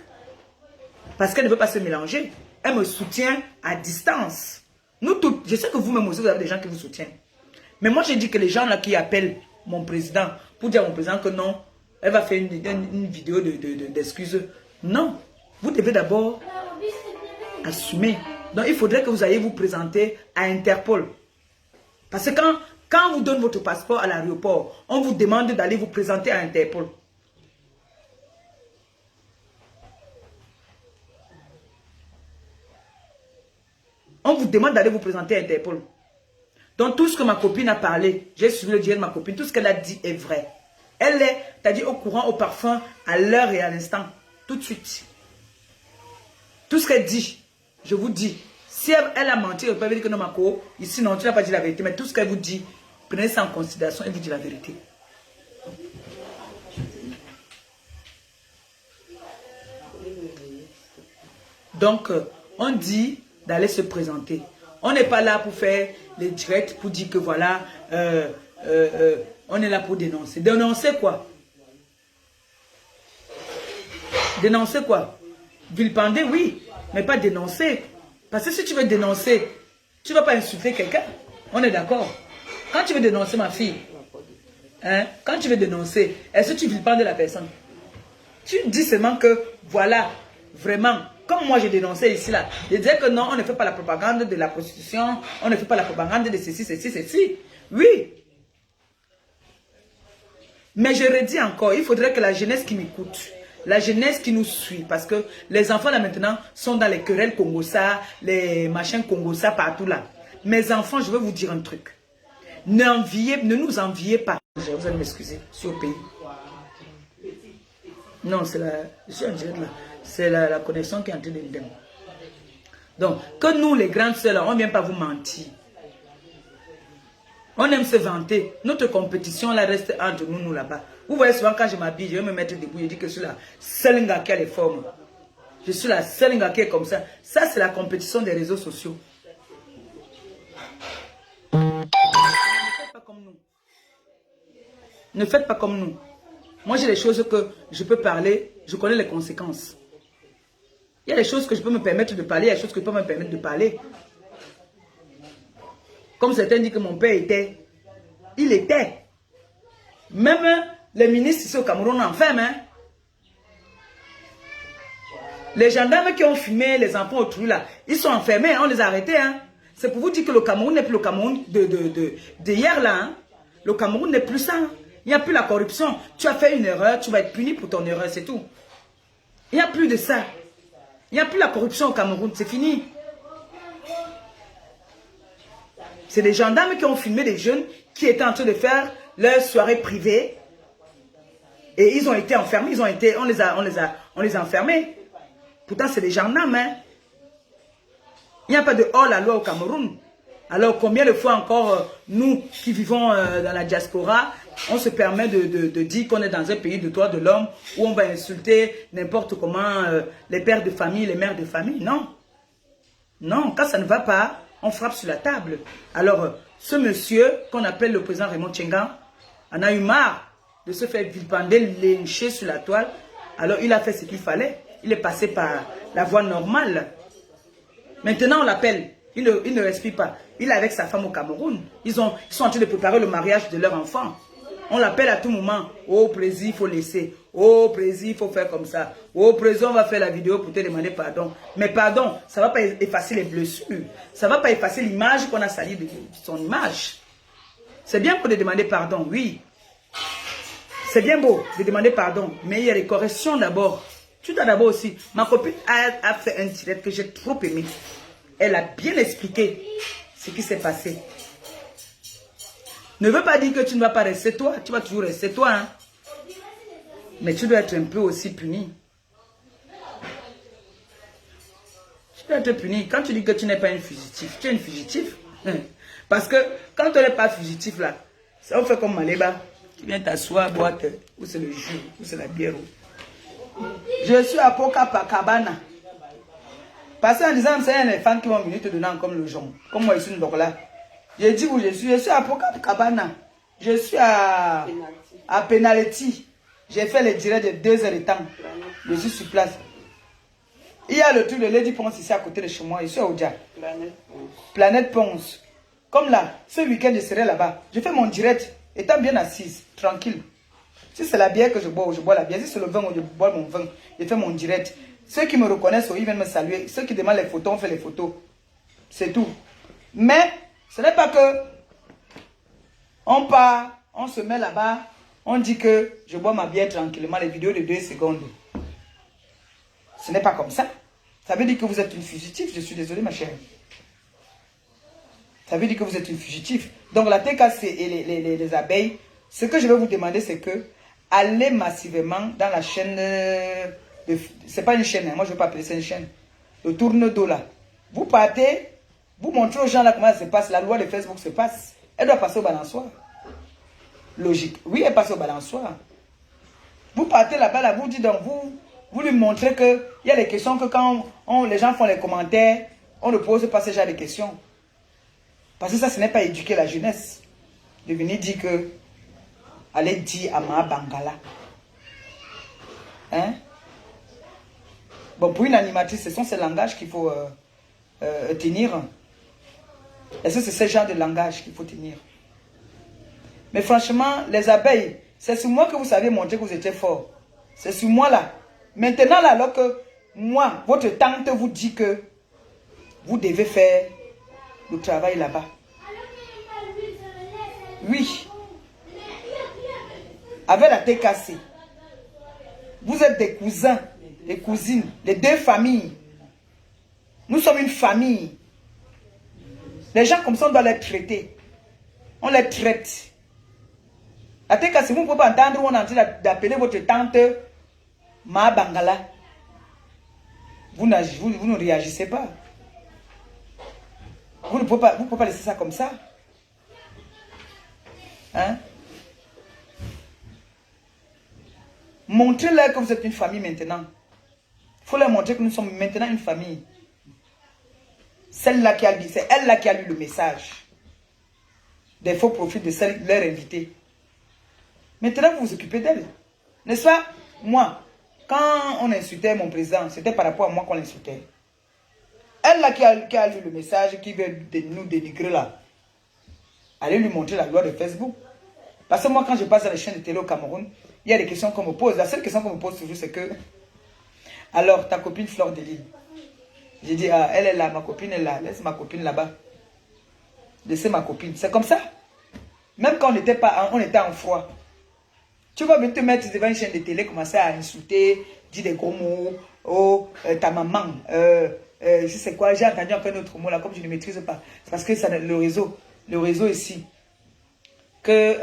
Parce qu'elle ne veut pas se mélanger. Elle me soutient à distance. Nous toutes, je sais que vous-même aussi, vous avez des gens qui vous soutiennent. Mais moi, j'ai dit que les gens là qui appellent mon président, pour dire à mon président que non, elle va faire une vidéo d'excuses. Non, vous devez d'abord assumer. Donc, il faudrait que vous ayez vous présenter à Interpol. Parce que quand on vous donne votre passeport à l'aéroport, on vous demande d'aller vous présenter à Interpol. On vous demande d'aller vous présenter à Interpol. Donc tout ce que ma copine a parlé, j'ai suivi le dialogue de ma copine, tout ce qu'elle a dit est vrai. Elle est, c'est-à-dire au courant, au parfum, à l'heure et à l'instant, tout de suite. Tout ce qu'elle dit, je vous dis, si elle a menti, elle peut dire que non, Mako, ici non, tu n'as pas dit la vérité, mais tout ce qu'elle vous dit, prenez ça en considération, elle vous dit la vérité. Donc, on dit d'aller se présenter. On n'est pas là pour faire les directs, pour dire que voilà, on est là pour dénoncer. Dénoncer quoi? Dénoncer quoi? Vilipender, oui, mais pas dénoncer. Parce que si tu veux dénoncer, tu ne vas pas insulter quelqu'un. On est d'accord? Quand tu veux dénoncer ma fille, hein, quand tu veux dénoncer, est-ce que tu vilipendes la personne? Tu dis seulement que, voilà, vraiment, comme moi j'ai dénoncé ici, là, je disais que non, on ne fait pas la propagande de la prostitution, on ne fait pas la propagande de ceci, ceci, ceci. Oui. Mais je redis encore, il faudrait que la jeunesse qui m'écoute, la jeunesse qui nous suit, parce que les enfants là maintenant sont dans les querelles Congossa, les machins Congossa partout là. Mes enfants, je vais vous dire un truc. Ne nous enviez pas. Vous allez m'excuser, je suis au pays. Non, c'est la... Je suis en direct là. C'est la connexion qui est en train de me donner. Donc, que nous, les grandes sœurs, on ne vient pas vous mentir. On aime se vanter. Notre compétition là reste entre nous, nous là-bas. Vous voyez souvent quand je m'habille, je vais me mettre debout. Je dis que je suis la seule gars qui a les formes. Je suis la seule gars qui est comme ça. Ça, c'est la compétition des réseaux sociaux. Ne faites pas comme nous. Ne faites pas comme nous. Moi, j'ai des choses que je peux parler. Je connais les conséquences. Il y a des choses que je peux me permettre de parler. Il y a des choses que je peux me permettre de parler. Comme certains disent que mon père était. Il était. Même les ministres ici au Cameroun enferment. Hein? Les gendarmes qui ont fumé les enfants autour là, ils sont enfermés. On les a arrêtés. Hein? C'est pour vous dire que le Cameroun n'est plus le Cameroun d'hier là. Hein? Le Cameroun n'est plus ça. Hein? Il n'y a plus la corruption. Tu as fait une erreur, tu vas être puni pour ton erreur, c'est tout. Il n'y a plus de ça. Il n'y a plus la corruption au Cameroun, c'est fini. C'est des gendarmes qui ont filmé des jeunes qui étaient en train de faire leur soirée privée. Et ils ont été enfermés, on les a enfermés. Pourtant, c'est des gendarmes. Hein. Il n'y a pas de hors-la-loi au Cameroun. Alors, combien de fois encore, nous qui vivons dans la diaspora, on se permet de dire qu'on est dans un pays de droits de l'homme où on va insulter n'importe comment les pères de famille, les mères de famille. Non. Non, quand ça ne va pas, on frappe sur la table. Alors, ce monsieur qu'on appelle le président Raymond Tchenga en a eu marre de se faire vilipender, lyncher sur la toile. Alors, il a fait ce qu'il fallait. Il est passé par la voie normale. Maintenant, on l'appelle. Il ne respire pas. Il est avec sa femme au Cameroun. Ils sont en train de préparer le mariage de leur enfant. On l'appelle à tout moment. Oh, président, il faut laisser. Oh, président, il faut faire comme ça. Oh, président, on va faire la vidéo pour te demander pardon. Mais pardon, ça ne va pas effacer les blessures. Ça ne va pas effacer l'image qu'on a salie de son image. C'est bien pour te demander pardon, oui. C'est bien beau de demander pardon. Mais il y a des corrections d'abord. Tu dois d'abord aussi. Ma copine a fait un direct que j'ai trop aimé. Elle a bien expliqué ce qui s'est passé. Ne veut pas dire que tu ne vas pas rester toi. Tu vas toujours rester toi. Hein? Mais tu dois être un peu aussi puni. Tu dois être puni. Quand tu dis que tu n'es pas un fugitif, tu es un fugitif. Parce que quand tu n'es pas fugitif là, ça fait comme Maléba. Tu viens t'asseoir, boire, ou c'est le jus, ou c'est la bière. Je suis à Copacabana. Parce qu'en disant, c'est les femmes qui vont venir te donner comme le jonc. Comme moi, je suis une là. J'ai dit où je suis. Je suis à Copacabana. Je suis à Penalty. J'ai fait les directs de 2 heures de temps. Je suis sur place. Il y a le truc de Lady Ponce ici à côté de chez moi. Je suis à Odia. Planète Ponce. Comme là, ce week-end, je serai là-bas. Je fais mon direct, étant bien assise, tranquille. Si c'est la bière que je bois la bière. Si c'est le vin, je bois mon vin. Je fais mon direct. Ceux qui me reconnaissent, ils viennent me saluer. Ceux qui demandent les photos, on fait les photos. C'est tout. Mais, ce n'est pas que on part, on se met là-bas, on dit que je bois ma bière tranquillement, les vidéos de 2 secondes. Ce n'est pas comme ça. Ça veut dire que vous êtes une fugitive. Je suis désolé, ma chère. Ça veut dire que vous êtes une fugitive. Donc, la TKC et les abeilles, ce que je vais vous demander, c'est que allez massivement dans la chaîne... C'est pas une chaîne, hein. Moi je ne veux pas appeler ça une chaîne. Le tourne-dos là. Vous partez, vous montrez aux gens là comment ça se passe. La loi de Facebook se passe. Elle doit passer au balançoire. Logique. Oui, elle passe au balançoire. Vous partez là-bas, là, vous dites donc, vous lui montrez qu'il y a des questions que quand les gens font les commentaires, on ne pose pas ce genre de questions. Parce que ça, ce n'est pas éduquer la jeunesse. De venir dire que, allez dire à Ma Bangala. Hein? Bon, pour une animatrice, ce sont ces langages qu'il faut tenir. Est-ce que c'est ce genre de langage qu'il faut tenir? Mais franchement, les abeilles, c'est sur moi que vous savez montrer que vous étiez fort. C'est sur moi là. Maintenant là, alors que moi, votre tante vous dit que vous devez faire le travail là-bas. Oui. Avec la TKC. Vous êtes des cousins. Les cousines, les 2 familles. Nous sommes une famille. Les gens comme ça, on doit les traiter. On les traite. La TKC, vous ne pouvez pas entendre où on est en train d'appeler votre tante Ma Bangala. Vous ne réagissez pas. Vous ne pouvez pas laisser ça comme ça. Hein? Montrez-leur que vous êtes une famille maintenant. Il faut leur montrer que nous sommes maintenant une famille. Celle-là qui a dit, c'est elle-là qui a lu le message. Des faux profils de leur invité. Maintenant, vous vous occupez d'elle. N'est-ce pas? Moi, quand on insultait mon président, c'était par rapport à moi qu'on l'insultait. Elle-là qui a lu le message, qui veut nous dénigrer là. Allez lui montrer la loi de Facebook. Parce que moi, quand je passe à la chaîne de télé au Cameroun, il y a des questions qu'on me pose. La seule question qu'on me pose toujours, c'est que... Alors, ta copine Fleur de Lille. J'ai dit, ah, elle est là, ma copine est là. Laisse ma copine là-bas. Laissez ma copine. C'est comme ça. Même quand on était en froid. Tu vas te mettre devant une chaîne de télé, commencer à insulter dit des gros mots. Oh, ta maman. Je sais quoi, j'ai entendu encore un autre mot là, comme je ne maîtrise pas. C'est parce que ça, le réseau ici. Que...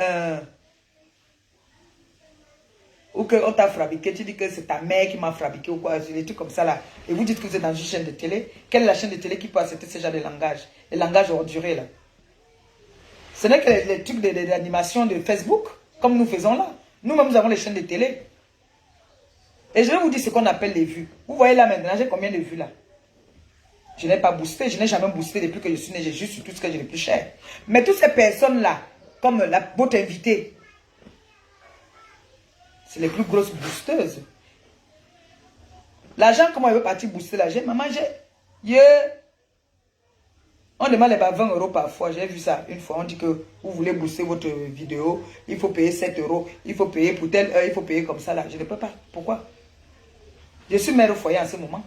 ou qu'on t'a fabriqué, tu dis que c'est ta mère qui m'a fabriqué ou quoi, des trucs comme ça là. Et vous dites que vous êtes dans une chaîne de télé. Quelle est la chaîne de télé qui peut accepter ce genre de langage? Les langages ordurés là. Ce n'est que les trucs d'animation de Facebook, comme nous faisons là. Nous-mêmes, nous avons les chaînes de télé. Et je vais vous dire ce qu'on appelle les vues. Vous voyez là maintenant, j'ai combien de vues là? Je n'ai pas boosté, je n'ai jamais boosté depuis que je suis né, j'ai juste sur tout ce que j'ai le plus cher. Mais toutes ces personnes-là, comme votre invité, c'est les plus grosses boosteuses. L'argent, comment elle veut partir booster l'argent? Maman, on demande les 20 € parfois. J'ai vu ça une fois. On dit que vous voulez booster votre vidéo, il faut payer 7 €, il faut payer pour telle heure, il faut payer comme ça là. Je ne peux pas. Pourquoi? Je suis mère au foyer en ce moment.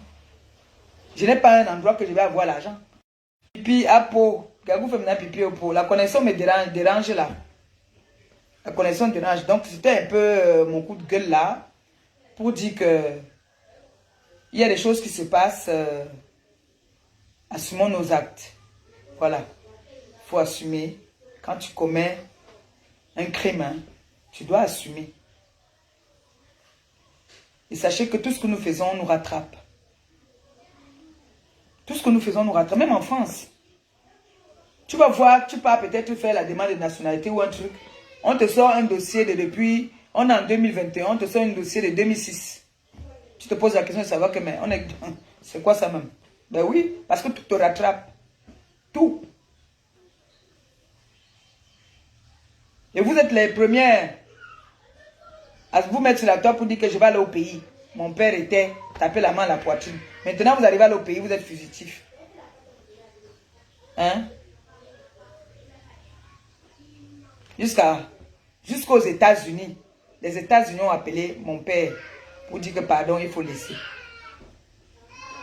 Je n'ai pas un endroit que je vais avoir l'argent. Pipi à peau. Gagou fait maintenant pipi au pot. La connexion me dérange là. La connexion dérange. Donc c'était un peu mon coup de gueule là. Pour dire que il y a des choses qui se passent. Assumons nos actes. Voilà. Il faut assumer. Quand tu commets un crime, hein, tu dois assumer. Et sachez que tout ce que nous faisons nous rattrape. Tout ce que nous faisons nous rattrape, même en France. Tu vas voir, tu pars peut-être faire la demande de nationalité ou un truc. On te sort un dossier de depuis, on est en 2021, on te sort un dossier de 2006. Tu te poses la question de savoir que, mais c'est quoi ça même? Ben oui, parce que tout te rattrape. Tout. Et vous êtes les premières à vous mettre sur la table pour dire que je vais aller au pays. Mon père était tapé la main à la poitrine. Maintenant, vous arrivez à aller au pays, vous êtes fugitif. Hein? Jusqu'aux États-Unis. Les États-Unis ont appelé mon père pour dire que pardon, il faut laisser.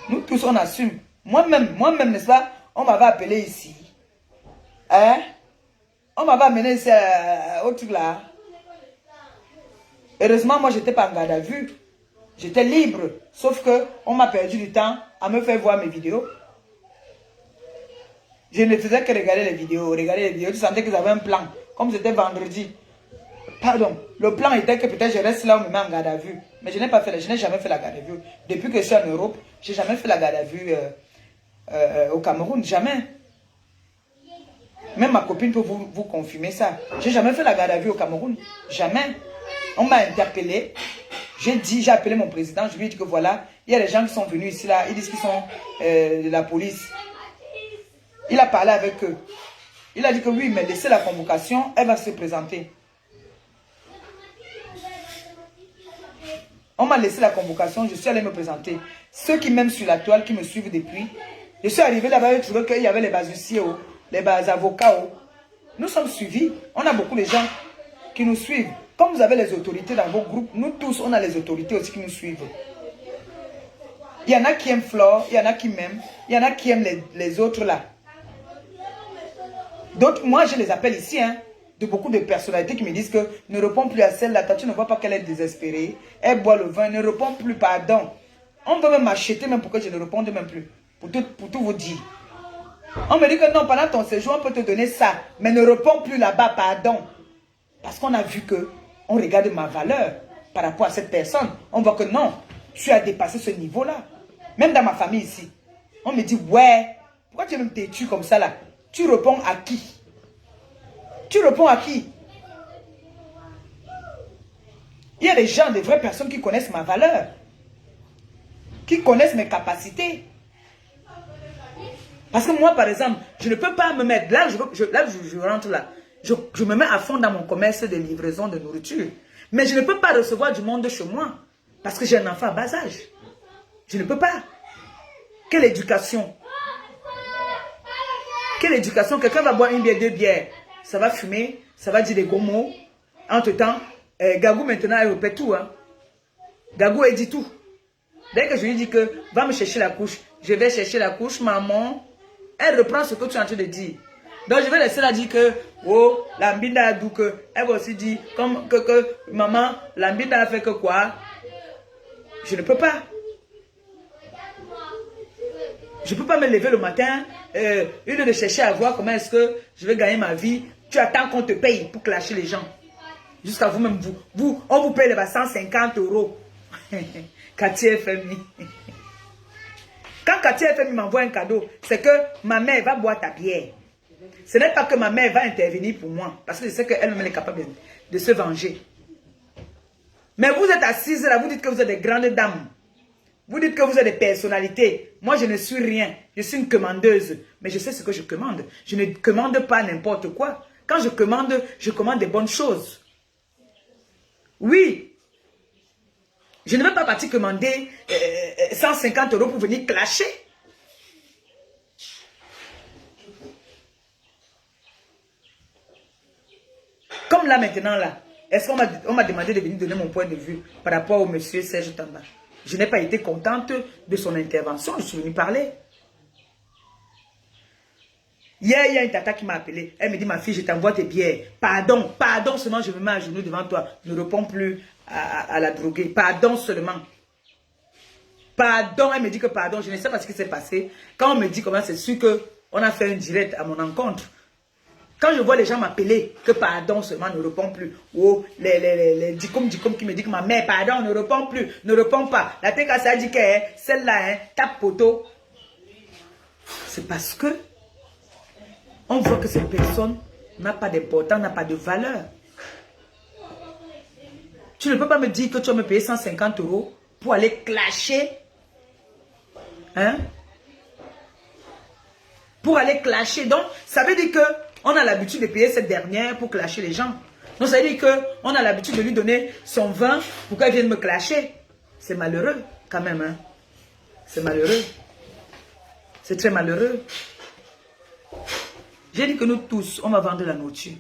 Nous tous, on assume. Moi-même, n'est-ce pas? On m'avait appelé ici. Hein? On m'avait amené ici au truc là. Heureusement, moi, je n'étais pas en garde à vue. J'étais libre. Sauf que on m'a perdu du temps à me faire voir mes vidéos. Je ne faisais que regarder les vidéos. Tu sentais qu'ils avaient un plan. Comme c'était vendredi. Pardon. Le plan était que peut-être je reste là où on me met en garde à vue. Mais je n'ai pas fait, je n'ai jamais fait la garde à vue. Depuis que je suis en Europe, je n'ai jamais fait la garde à vue au Cameroun. Jamais. Même ma copine peut vous confirmer ça. Je n'ai jamais fait la garde à vue au Cameroun. Jamais. On m'a interpellé. J'ai appelé mon président. Je lui ai dit que voilà, il y a des gens qui sont venus ici là. Ils disent qu'ils sont de la police. Il a parlé avec eux. Il a dit que oui, mais laissez la convocation. Elle va se présenter. On m'a laissé la convocation. Je suis allé me présenter. Ceux qui m'aiment sur la toile, qui me suivent depuis. Je suis arrivé là-bas et trouvé qu'il y avait les bases-huissiers, les avocats. Nous sommes suivis. On a beaucoup de gens qui nous suivent. Comme vous avez les autorités dans vos groupes, nous tous, on a les autorités aussi qui nous suivent. Il y en a qui aiment Flore, il y en a qui m'aiment, il y en a qui aiment les autres là. Donc, moi, je les appelle ici, hein, de beaucoup de personnalités qui me disent que ne réponds plus à celle-là, tu ne vois pas qu'elle est désespérée, elle boit le vin, ne réponds plus, pardon. On veut même m'acheter même pour que je ne réponde même plus, pour tout vous dire. On me dit que non, pendant ton séjour, on peut te donner ça, mais ne réponds plus là-bas, pardon. Parce qu'on a vu que on regarde ma valeur par rapport à cette personne. On voit que non, tu as dépassé ce niveau-là. Même dans ma famille ici. On me dit, ouais, pourquoi tu es même têtu comme ça là? Tu réponds à qui? Tu réponds à qui? Il y a des gens, des vraies personnes qui connaissent ma valeur. Qui connaissent mes capacités. Parce que moi, par exemple, je ne peux pas me mettre... Là, je rentre là. Je me mets à fond dans mon commerce de livraison de nourriture. Mais je ne peux pas recevoir du monde chez moi. Parce que j'ai un enfant à bas âge. Je ne peux pas. Quelle éducation? Quelle éducation? Quelqu'un va boire une bière, 2 bières. Ça va fumer. Ça va dire des gros mots. Entre-temps, Gagou maintenant, elle répète tout. Hein. Gagou, elle dit tout. Dès que je lui dis que va me chercher la couche. Je vais chercher la couche, maman. Elle reprend ce que tu es en train de dire. Donc je vais laisser la dire que, oh, Lambinda a dit que, elle va aussi dire, comme que maman, Lambinda a fait que quoi? Je ne peux pas. Je ne peux pas me lever le matin, une de chercher à voir comment est-ce que je vais gagner ma vie. Tu attends qu'on te paye pour clasher les gens. Jusqu'à vous-même, on vous paye les 150 €. Cathy FMI. Quand Cathy FMI m'envoie un cadeau, c'est que ma mère va boire ta bière. Ce n'est pas que ma mère va intervenir pour moi. Parce que je sais qu'elle-même est capable de se venger. Mais vous êtes assises là, vous dites que vous êtes des grandes dames. Vous dites que vous êtes des personnalités. Moi, je ne suis rien. Je suis une commandeuse. Mais je sais ce que je commande. Je ne commande pas n'importe quoi. Quand je commande des bonnes choses. Oui. Je ne vais pas partir commander 150 € pour venir clasher. Comme là maintenant, là. Est-ce qu'on m'a demandé de venir donner mon point de vue par rapport au monsieur Serge Tamba? Je n'ai pas été contente de son intervention. Je suis venue parler. Hier, il y a une tata qui m'a appelé. Elle me dit, ma fille, je t'envoie tes bières. Pardon, pardon seulement, je me mets à genoux devant toi. Ne réponds plus à la droguée. Pardon seulement. Pardon, elle me dit que pardon. Je ne sais pas ce qui s'est passé. Quand on me dit comment, c'est sûr qu'on a fait un direct à mon encontre. Quand je vois les gens m'appeler, que pardon seulement, ne répond plus. Ou les dicom qui me disent que ma mère, pardon, ne répond plus, ne répond pas. La tête ça dit que celle-là, tape poteau. C'est parce que on voit que cette personne n'a pas d'importance, n'a pas de valeur. Tu ne peux pas me dire que tu vas me payer 150 € pour aller clasher. Hein? Pour aller clasher. Donc, ça veut dire que on a l'habitude de payer cette dernière pour clasher les gens. Donc, ça veut dire qu'on a l'habitude de lui donner son vin pour qu'elle vienne me clasher. C'est malheureux, quand même. Hein? C'est malheureux. C'est très malheureux. J'ai dit que nous tous, on va vendre la nourriture.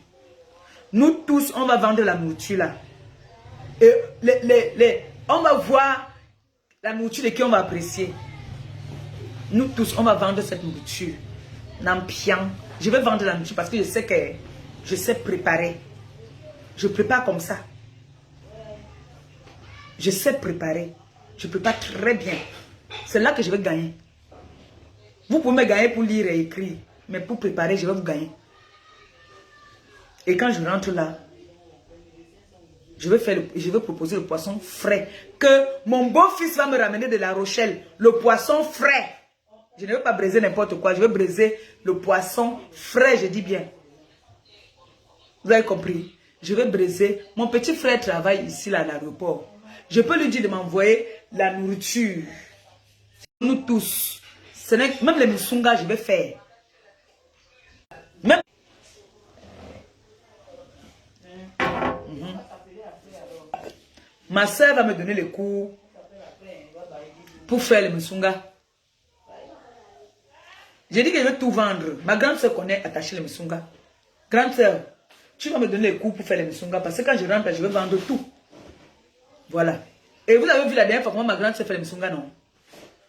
Nous tous, on va vendre la nourriture là. Et on va voir la nourriture de qui on va apprécier. Nous tous, on va vendre cette nourriture. Nampian. Je vais vendre la nourriture parce que je sais que je sais préparer. Je prépare comme ça. Je sais préparer. Je prépare très bien. C'est là que je vais gagner. Vous pouvez me gagner pour lire et écrire. Mais pour préparer, je vais vous gagner. Et quand je rentre là, je vais proposer le poisson frais. Que mon beau-fils va me ramener de La Rochelle. Le poisson frais. Je ne veux pas briser n'importe quoi. Je veux briser le poisson frais, je dis bien. Vous avez compris? Je vais briser. Mon petit frère travaille ici là, à l'aéroport. Je peux lui dire de m'envoyer la nourriture. Nous tous. Même les misungas, je vais faire. Même... Ma soeur va me donner les cours pour faire les misungas. J'ai dit que je vais tout vendre. Ma grande soeur connaît attacher les misungas. Grande soeur, tu vas me donner les cours pour faire les misungas parce que quand je rentre, je vais vendre tout. Voilà. Et vous avez vu la dernière fois comment ma grande soeur fait les misungas, non?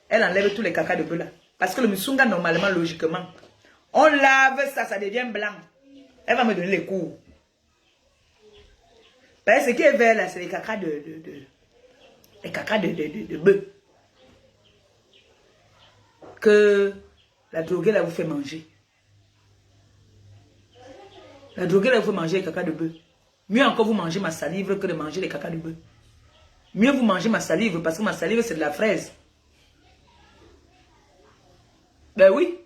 Elle enlève tous les cacas de bœuf là. Parce que le misunga, normalement, logiquement, on lave ça, ça devient blanc. Elle va me donner les cours. Parce que ce qui est vert là, c'est les cacas de bœuf. Que la droguée là vous fait manger. La droguée là vous fait manger les cacas de bœuf. Mieux encore vous mangez ma salive que de manger les cacas de bœuf. Mieux vous mangez ma salive parce que ma salive c'est de la fraise. Ben oui.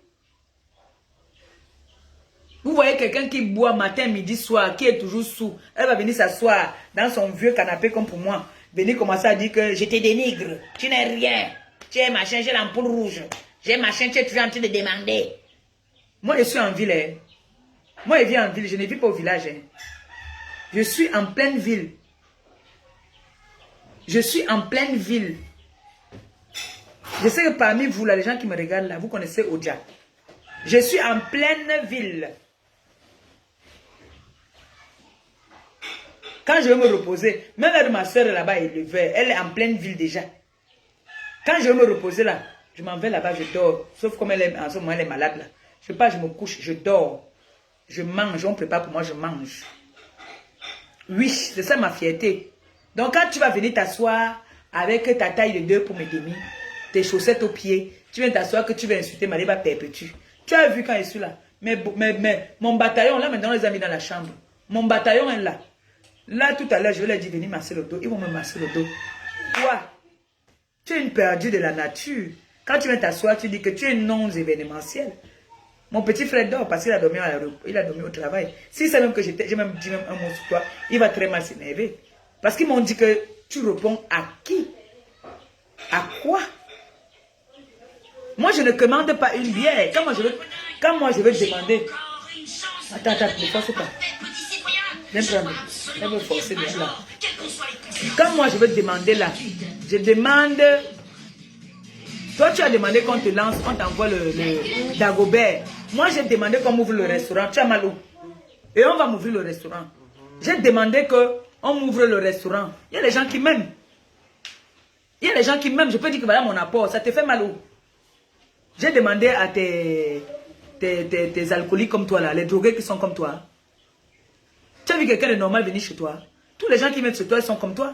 Vous voyez quelqu'un qui boit matin, midi, soir, qui est toujours sous. Elle va venir s'asseoir dans son vieux canapé comme pour moi. Venir commencer à dire que je te dénigre. Tu n'es rien. Tu es machin, j'ai l'ampoule rouge. J'ai machin, tu es toujours en train de demander. Moi, je suis en ville. Hein. Moi, je vis en ville. Je ne vis pas au village. Hein. Je suis en pleine ville. Je suis en pleine ville. Je sais que parmi vous, là, les gens qui me regardent là, vous connaissez Odia. Je suis en pleine ville. Quand je vais me reposer, même là, ma soeur là-bas, elle est en pleine ville déjà. Quand je vais me reposer là, je m'en vais là-bas, je dors. Sauf comme elle est, en ce moment, elle est malade là. Je ne sais pas, je me couche, je dors. Je mange, on prépare pour moi, je mange. Oui, c'est ça ma fierté. Donc quand tu vas venir t'asseoir avec ta taille de 2 pour mes demi, tes chaussettes aux pieds, tu viens t'asseoir que tu vas insulter Maliba perpétue. Tu as vu quand je suis là. Mais mon bataillon, là maintenant, on les a mis dans la chambre. Mon bataillon est là. Là, tout à l'heure, je leur ai dit, venez masser le dos. Ils vont me masser le dos. Toi, tu es une perdue de la nature. Quand tu viens t'asseoir, tu dis que tu es non événementiel. Mon petit frère dort parce qu'il a dormi il a dormi au travail. Si c'est même que j'ai même dit un mot sur toi, il va très mal s'énerver. Parce qu'ils m'ont dit que tu réponds à qui? À quoi? Moi, je ne commande pas une bière. Quand moi, je veux demander... Attends, ne force pas. Viens me forcer de là. Quand moi, je veux demander là, je demande... Toi, tu as demandé qu'on te lance, on t'envoie le Dagobert. Moi, j'ai demandé qu'on m'ouvre le restaurant. Tu as mal où? Et on va m'ouvrir le restaurant. J'ai demandé qu'on m'ouvre le restaurant. Il y a des gens qui m'aiment. Il y a des gens qui m'aiment. Je peux dire que voilà mon apport. Ça te fait mal où? J'ai demandé à tes alcooliques comme toi, là, les drogués qui sont comme toi. Tu as vu quelqu'un de normal venir chez toi? Tous les gens qui viennent chez toi, ils sont comme toi.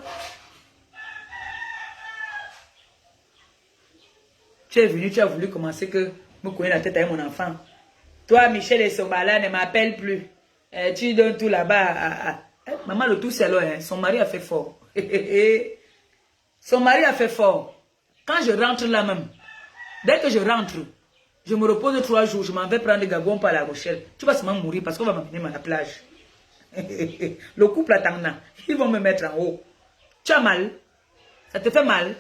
Tu es venu, tu as voulu commencer que me connaître la tête avec mon enfant. Toi, Michel et Sombala ne m'appellent plus. Tu donnes tout là-bas. Maman, le tout c'est là, hein. Son mari a fait fort. Son mari a fait fort. Quand je rentre là même, dès que je rentre, je me repose 3 jours, je m'en vais prendre des gagons par La Rochelle. Tu vas seulement mourir parce qu'on va m'amener à la plage. Le couple attendant, ils vont me mettre en haut. Tu as mal? Ça te fait mal?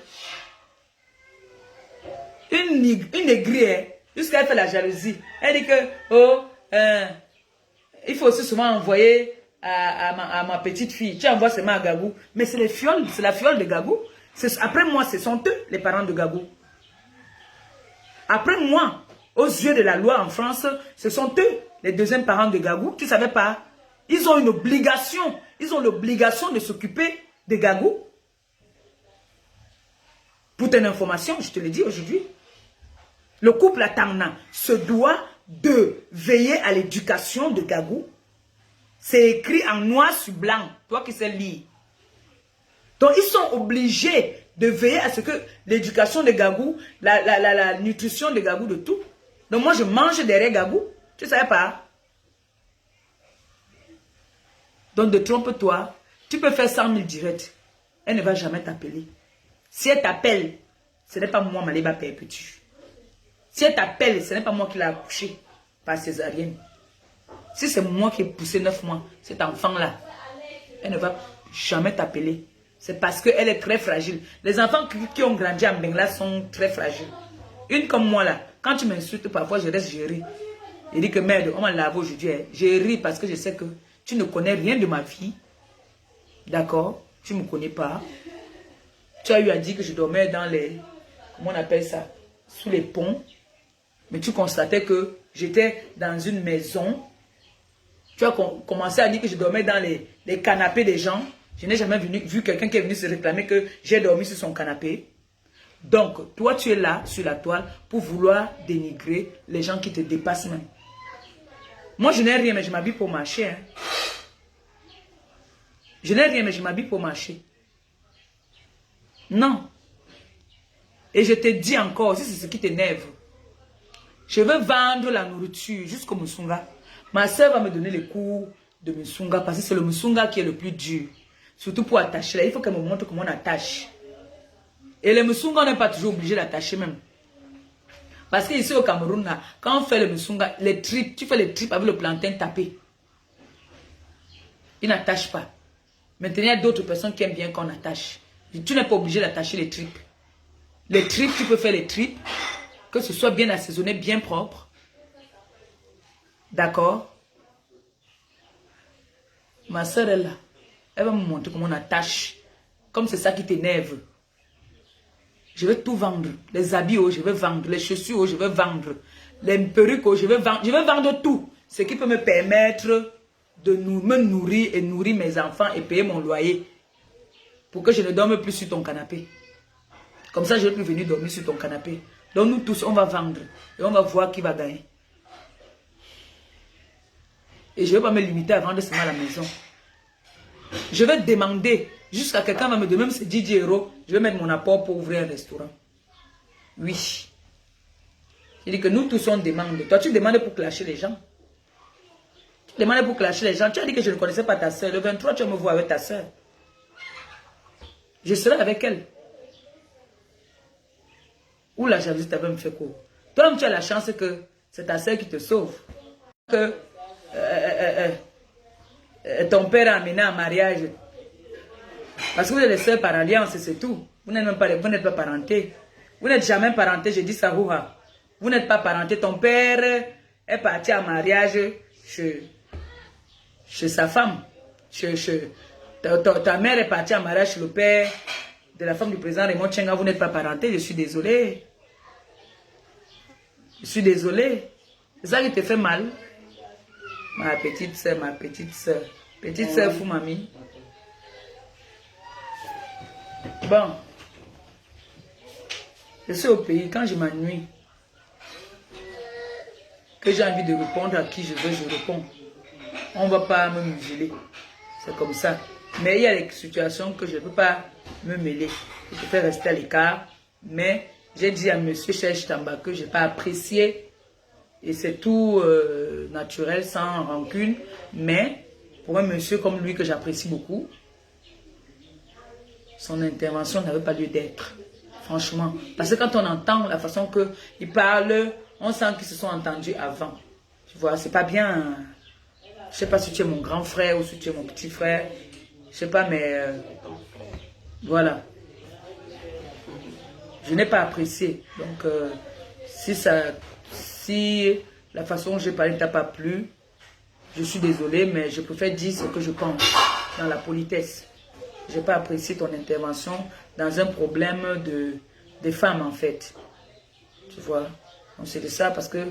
Une négrière, jusqu'à elle fait la jalousie. Elle dit que, il faut aussi souvent envoyer à ma petite fille. Tu envoies seulement à Gagou. Mais c'est les fioles, c'est la fiole de Gagou. Après moi, ce sont eux, les parents de Gagou. Après moi, aux yeux de la loi en France, ce sont eux, les deuxièmes parents de Gagou. Tu ne savais pas? Ils ont une obligation. Ils ont l'obligation de s'occuper de Gagou. Pour ton information, je te le dis aujourd'hui. Le couple Atangna se doit de veiller à l'éducation de Gagou. C'est écrit en noir sur blanc. Toi qui sais lire. Donc, ils sont obligés de veiller à ce que l'éducation de Gagou, la nutrition de Gagou, de tout. Donc, moi, je mange derrière Gagou. Tu ne savais pas? Donc, ne trompe-toi. Tu peux faire 100 000 directs. Elle ne va jamais t'appeler. Si elle t'appelle, ce n'est pas moi, Maliba perpétue. Si elle t'appelle, ce n'est pas moi qui l'ai accouché par césarienne. Si c'est moi qui ai poussé 9 mois, cet enfant-là, elle ne va jamais t'appeler. C'est parce qu'elle est très fragile. Les enfants qui ont grandi en Bengla sont très fragiles. Une comme moi là, quand tu m'insultes, parfois je reste, je ris. Je dis que merde, on m'a lavé aujourd'hui. Je ris parce que je sais que tu ne connais rien de ma vie. D'accord? Tu ne me connais pas. Tu as eu à dire que je dormais dans les... Comment on appelle ça? Sous les ponts. Mais tu constatais que j'étais dans une maison. Tu as commencé à dire que je dormais dans les canapés des gens. Je n'ai jamais vu quelqu'un qui est venu se réclamer que j'ai dormi sur son canapé. Donc, toi, tu es là, sur la toile, pour vouloir dénigrer les gens qui te dépassent même. Moi, je n'ai rien, mais je m'habille pour marcher. Hein. Je n'ai rien, mais je m'habille pour marcher. Non. Et je te dis encore, si c'est ce qui t'énerve, je veux vendre la nourriture jusqu'au Musunga. Ma soeur va me donner les cours de Musunga parce que c'est le Musunga qui est le plus dur. Surtout pour attacher. Là, il faut qu'elle me montre comment on attache. Et le Musunga, on n'est pas toujours obligé d'attacher même. Parce qu'ici au Cameroun, là, quand on fait le Musunga, les tripes, tu fais les tripes avec le plantain tapé. Il n'attache pas. Maintenant, il y a d'autres personnes qui aiment bien qu'on attache. Tu n'es pas obligé d'attacher les tripes. Les tripes, tu peux faire les tripes. Que ce soit bien assaisonné, bien propre. D'accord? Ma soeur est là. Elle va me montrer comment on attache. Comme c'est ça qui t'énerve. Je vais tout vendre. Les habits, oh, je vais vendre. Les chaussures, oh, je vais vendre. Les perruques, oh, je vais vendre. Je vais vendre tout. Ce qui peut me permettre de me nourrir et nourrir mes enfants et payer mon loyer. Pour que je ne dorme plus sur ton canapé. Comme ça, je ne vais plus venir dormir sur ton canapé. Donc nous tous, on va vendre. Et on va voir qui va gagner. Et je ne vais pas me limiter à vendre seulement à la maison. Je vais demander, jusqu'à quelqu'un va me donner, même c'est 10 euros, je vais mettre mon apport pour ouvrir un restaurant. Oui. Il dit que nous tous on demande. Toi tu demandes pour clasher les gens. Tu demandes pour clasher les gens. Tu as dit que je ne connaissais pas ta soeur. Le 23 tu vas me voir avec ta soeur. Je serai avec elle. Ou la jalousie t'avait me fait quoi? Toi tu as la chance que c'est ta soeur qui te sauve. Que ton père a amené en mariage. Parce que vous êtes les sœurs par alliance, c'est tout. Vous n'êtes pas parentés. Vous n'êtes jamais parentés, je dis ça, Rouha. Vous n'êtes pas parentés. Ton père est parti en mariage chez sa femme. Ta mère est partie en mariage chez le père de la femme du président Raymond Tchenga. Vous n'êtes pas parentés, je suis désolé. Je suis désolé. C'est ça qui te fait mal. Ma petite soeur, ma petite soeur. Petite soeur fou, mamie. Bon. Je suis au pays, quand je m'ennuie, que j'ai envie de répondre à qui je veux, je réponds. On ne va pas me museler. C'est comme ça. Mais il y a des situations que je ne peux pas me mêler. Je préfère rester à l'écart. Mais j'ai dit à monsieur Cheikh Tamba que je n'ai pas apprécié. Et c'est tout naturel, sans rancune. Mais pour un monsieur comme lui que j'apprécie beaucoup, son intervention n'avait pas lieu d'être. Franchement. Parce que quand on entend la façon qu'ils parlent, on sent qu'ils se sont entendus avant. Tu vois, c'est pas bien. Je sais pas si tu es mon grand frère ou si tu es mon petit frère. Je sais pas, mais voilà. Je n'ai pas apprécié. Donc, si la façon dont j'ai parlé ne t'a pas plu, je suis désolé, mais je préfère dire ce que je pense dans la politesse. Je n'ai pas apprécié ton intervention dans un problème des femmes, en fait. Tu vois? Donc, c'est de ça, parce que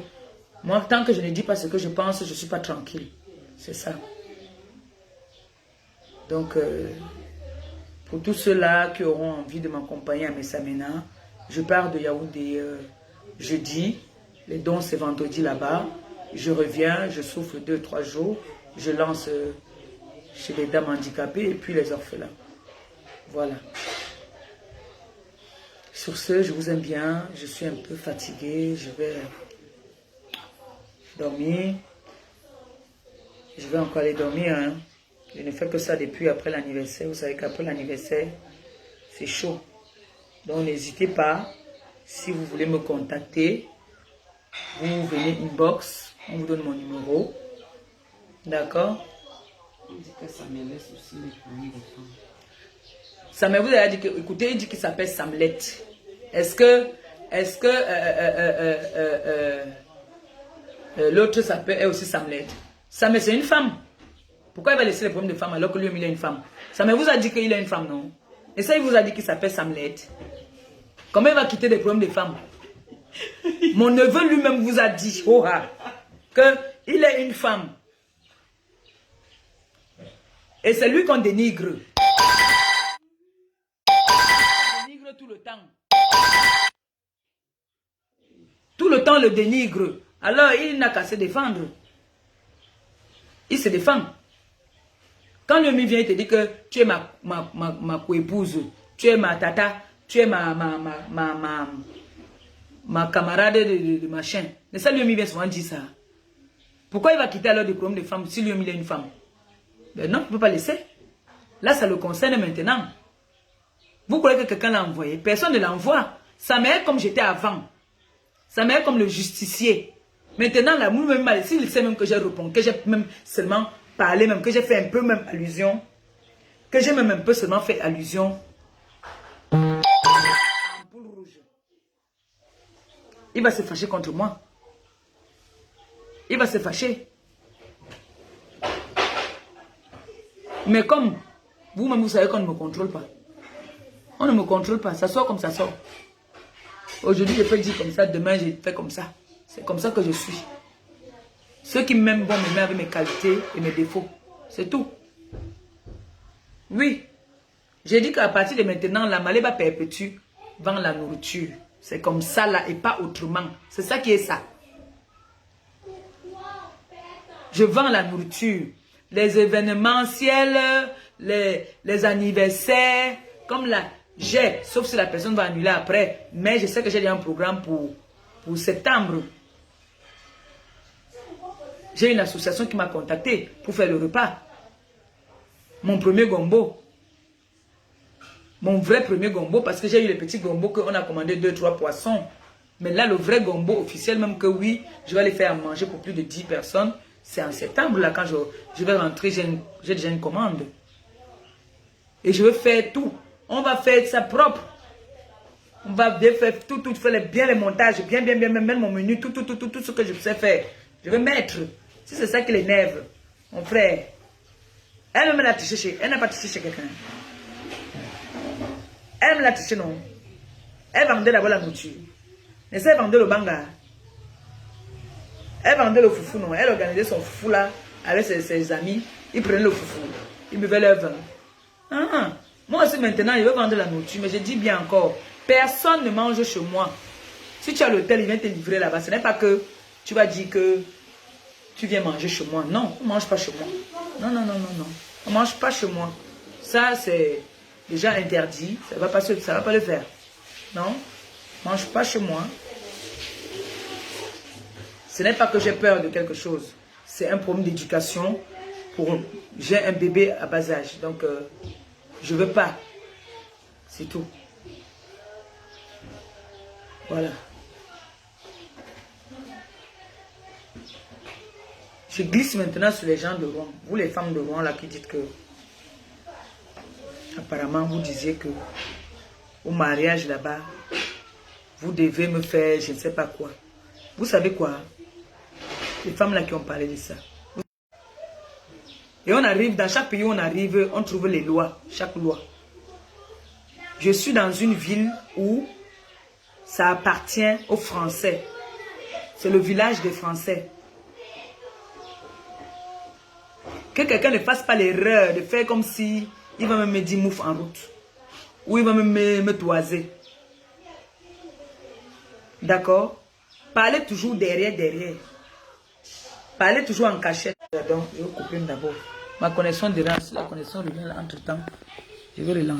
moi, tant que je ne dis pas ce que je pense, je ne suis pas tranquille. C'est ça. Donc, pour tous ceux-là qui auront envie de m'accompagner à Messamena, je pars de Yaoundé jeudi. Les dons, c'est vendredi là-bas. Je reviens, je souffle 2-3 jours. Je lance chez les dames handicapées et puis les orphelins. Voilà. Sur ce, je vous aime bien. Je suis un peu fatiguée. Je vais dormir. Je vais encore aller dormir. Hein. Je ne fais que ça depuis après l'anniversaire. Vous savez qu'après l'anniversaire, c'est chaud. Donc n'hésitez pas. Si vous voulez me contacter, vous venez inbox. On vous donne mon numéro. D'accord? On dit que ça me laisse aussi les problèmes de femmes. Samuel vous a dit que, écoutez, il dit qu'il s'appelle Samlet. Est-ce que l'autre est aussi Samlet? Samuel, c'est une femme. Pourquoi il va laisser les problèmes de femmes alors que lui-même il a une femme? Samuel vous a dit qu'il a une femme, non? Et ça, il vous a dit qu'il s'appelle Samlet. Comment il va quitter des problèmes de femmes? Mon neveu lui-même vous a dit, oh, qu'il est une femme. Et c'est lui qu'on dénigre. On dénigre tout le temps. Tout le temps le dénigre. Alors il n'a qu'à se défendre. Il se défend. Quand le mi vient, il te dit que tu es ma coépouse, tu es ma tata, tu es ma camarade de machin. Mais ça, lui, il vient souvent dire ça. Pourquoi il va quitter alors des problèmes de femmes si lui, il a une femme? Ben non, il ne peut pas laisser. Là, ça le concerne maintenant. Vous croyez que quelqu'un l'a envoyé? Personne ne l'envoie. Ça m'est comme j'étais avant. Ça m'est comme le justicier. Maintenant, là, moi-même, s'il sait même que j'ai répondu, que j'ai même seulement parlé, même que j'ai fait un peu même allusion, que j'ai même un peu seulement fait allusion. Boule rouge. Il va se fâcher contre moi. Il va se fâcher. Mais comme vous-même, vous savez qu'on ne me contrôle pas. On ne me contrôle pas. Ça sort comme ça sort. Aujourd'hui, je peux dire comme ça. Demain, je fais comme ça. C'est comme ça que je suis. Ceux qui m'aiment vont m'aimer avec mes qualités et mes défauts. C'est tout. Oui. J'ai dit qu'à partir de maintenant, la Maléba perpétue vend la nourriture. C'est comme ça là et pas autrement. C'est ça qui est ça. Je vends la nourriture. Les événementiels, les anniversaires, comme là, j'ai, sauf si la personne va annuler après, mais je sais que j'ai un programme pour septembre. J'ai une association qui m'a contacté pour faire le repas. Mon premier gombo. Mon vrai premier gombo, parce que j'ai eu les petits gombos qu'on a commandé 2-3 poissons. Mais là, le vrai gombo officiel, même que oui, je vais les faire à manger pour plus de 10 personnes. C'est en septembre, là, quand je vais rentrer, j'ai déjà une commande. Et je vais faire tout. On va faire ça propre. On va bien faire tout, faire bien les montages, bien, même mon menu, tout ce que je sais faire. Je vais mettre. Si c'est ça qui l'énerve, mon frère. Elle me l'a touché chez, elle n'a pas touché chez quelqu'un. Elle me l'a touché, non. Elle vendait d'abord la nourriture. Mais ça, elle vendait le banga. Elle vendait le foufou, non. Elle organisait son foufou là, avec ses amis. Ils prenaient le foufou. Ils buvaient leur vin. Moi aussi maintenant, je veux vendre la nourriture. Mais je dis bien encore, personne ne mange chez moi. Si tu as l'hôtel, il vient te livrer là-bas. Ce n'est pas que tu vas dire que tu viens manger chez moi. Non, on ne mange pas chez moi. Non. On ne mange pas chez moi. Ça, c'est déjà interdit. Ça ne va pas le faire. Non, on ne mange pas chez moi. Ce n'est pas que j'ai peur de quelque chose. C'est un problème d'éducation. J'ai un bébé à bas âge. Donc, je ne veux pas. C'est tout. Voilà. Je glisse maintenant sur les gens de Rouen. Vous les femmes de Rouen là qui dites que apparemment vous disiez que au mariage là-bas, vous devez me faire je ne sais pas quoi. Vous savez quoi? Les femmes là qui ont parlé de ça. Et on arrive, dans chaque pays où on arrive, on trouve les lois, chaque loi. Je suis dans une ville où ça appartient aux Français. C'est le village des Français. Que quelqu'un ne fasse pas l'erreur de faire comme si il va me dire mouf en route. Ou il va me toiser. D'accord? Parlez toujours derrière. Parlez toujours en cachette. Donc, je vais couper d'abord. Ma connexion dérange. La connexion revient entre temps. Je vais relancer.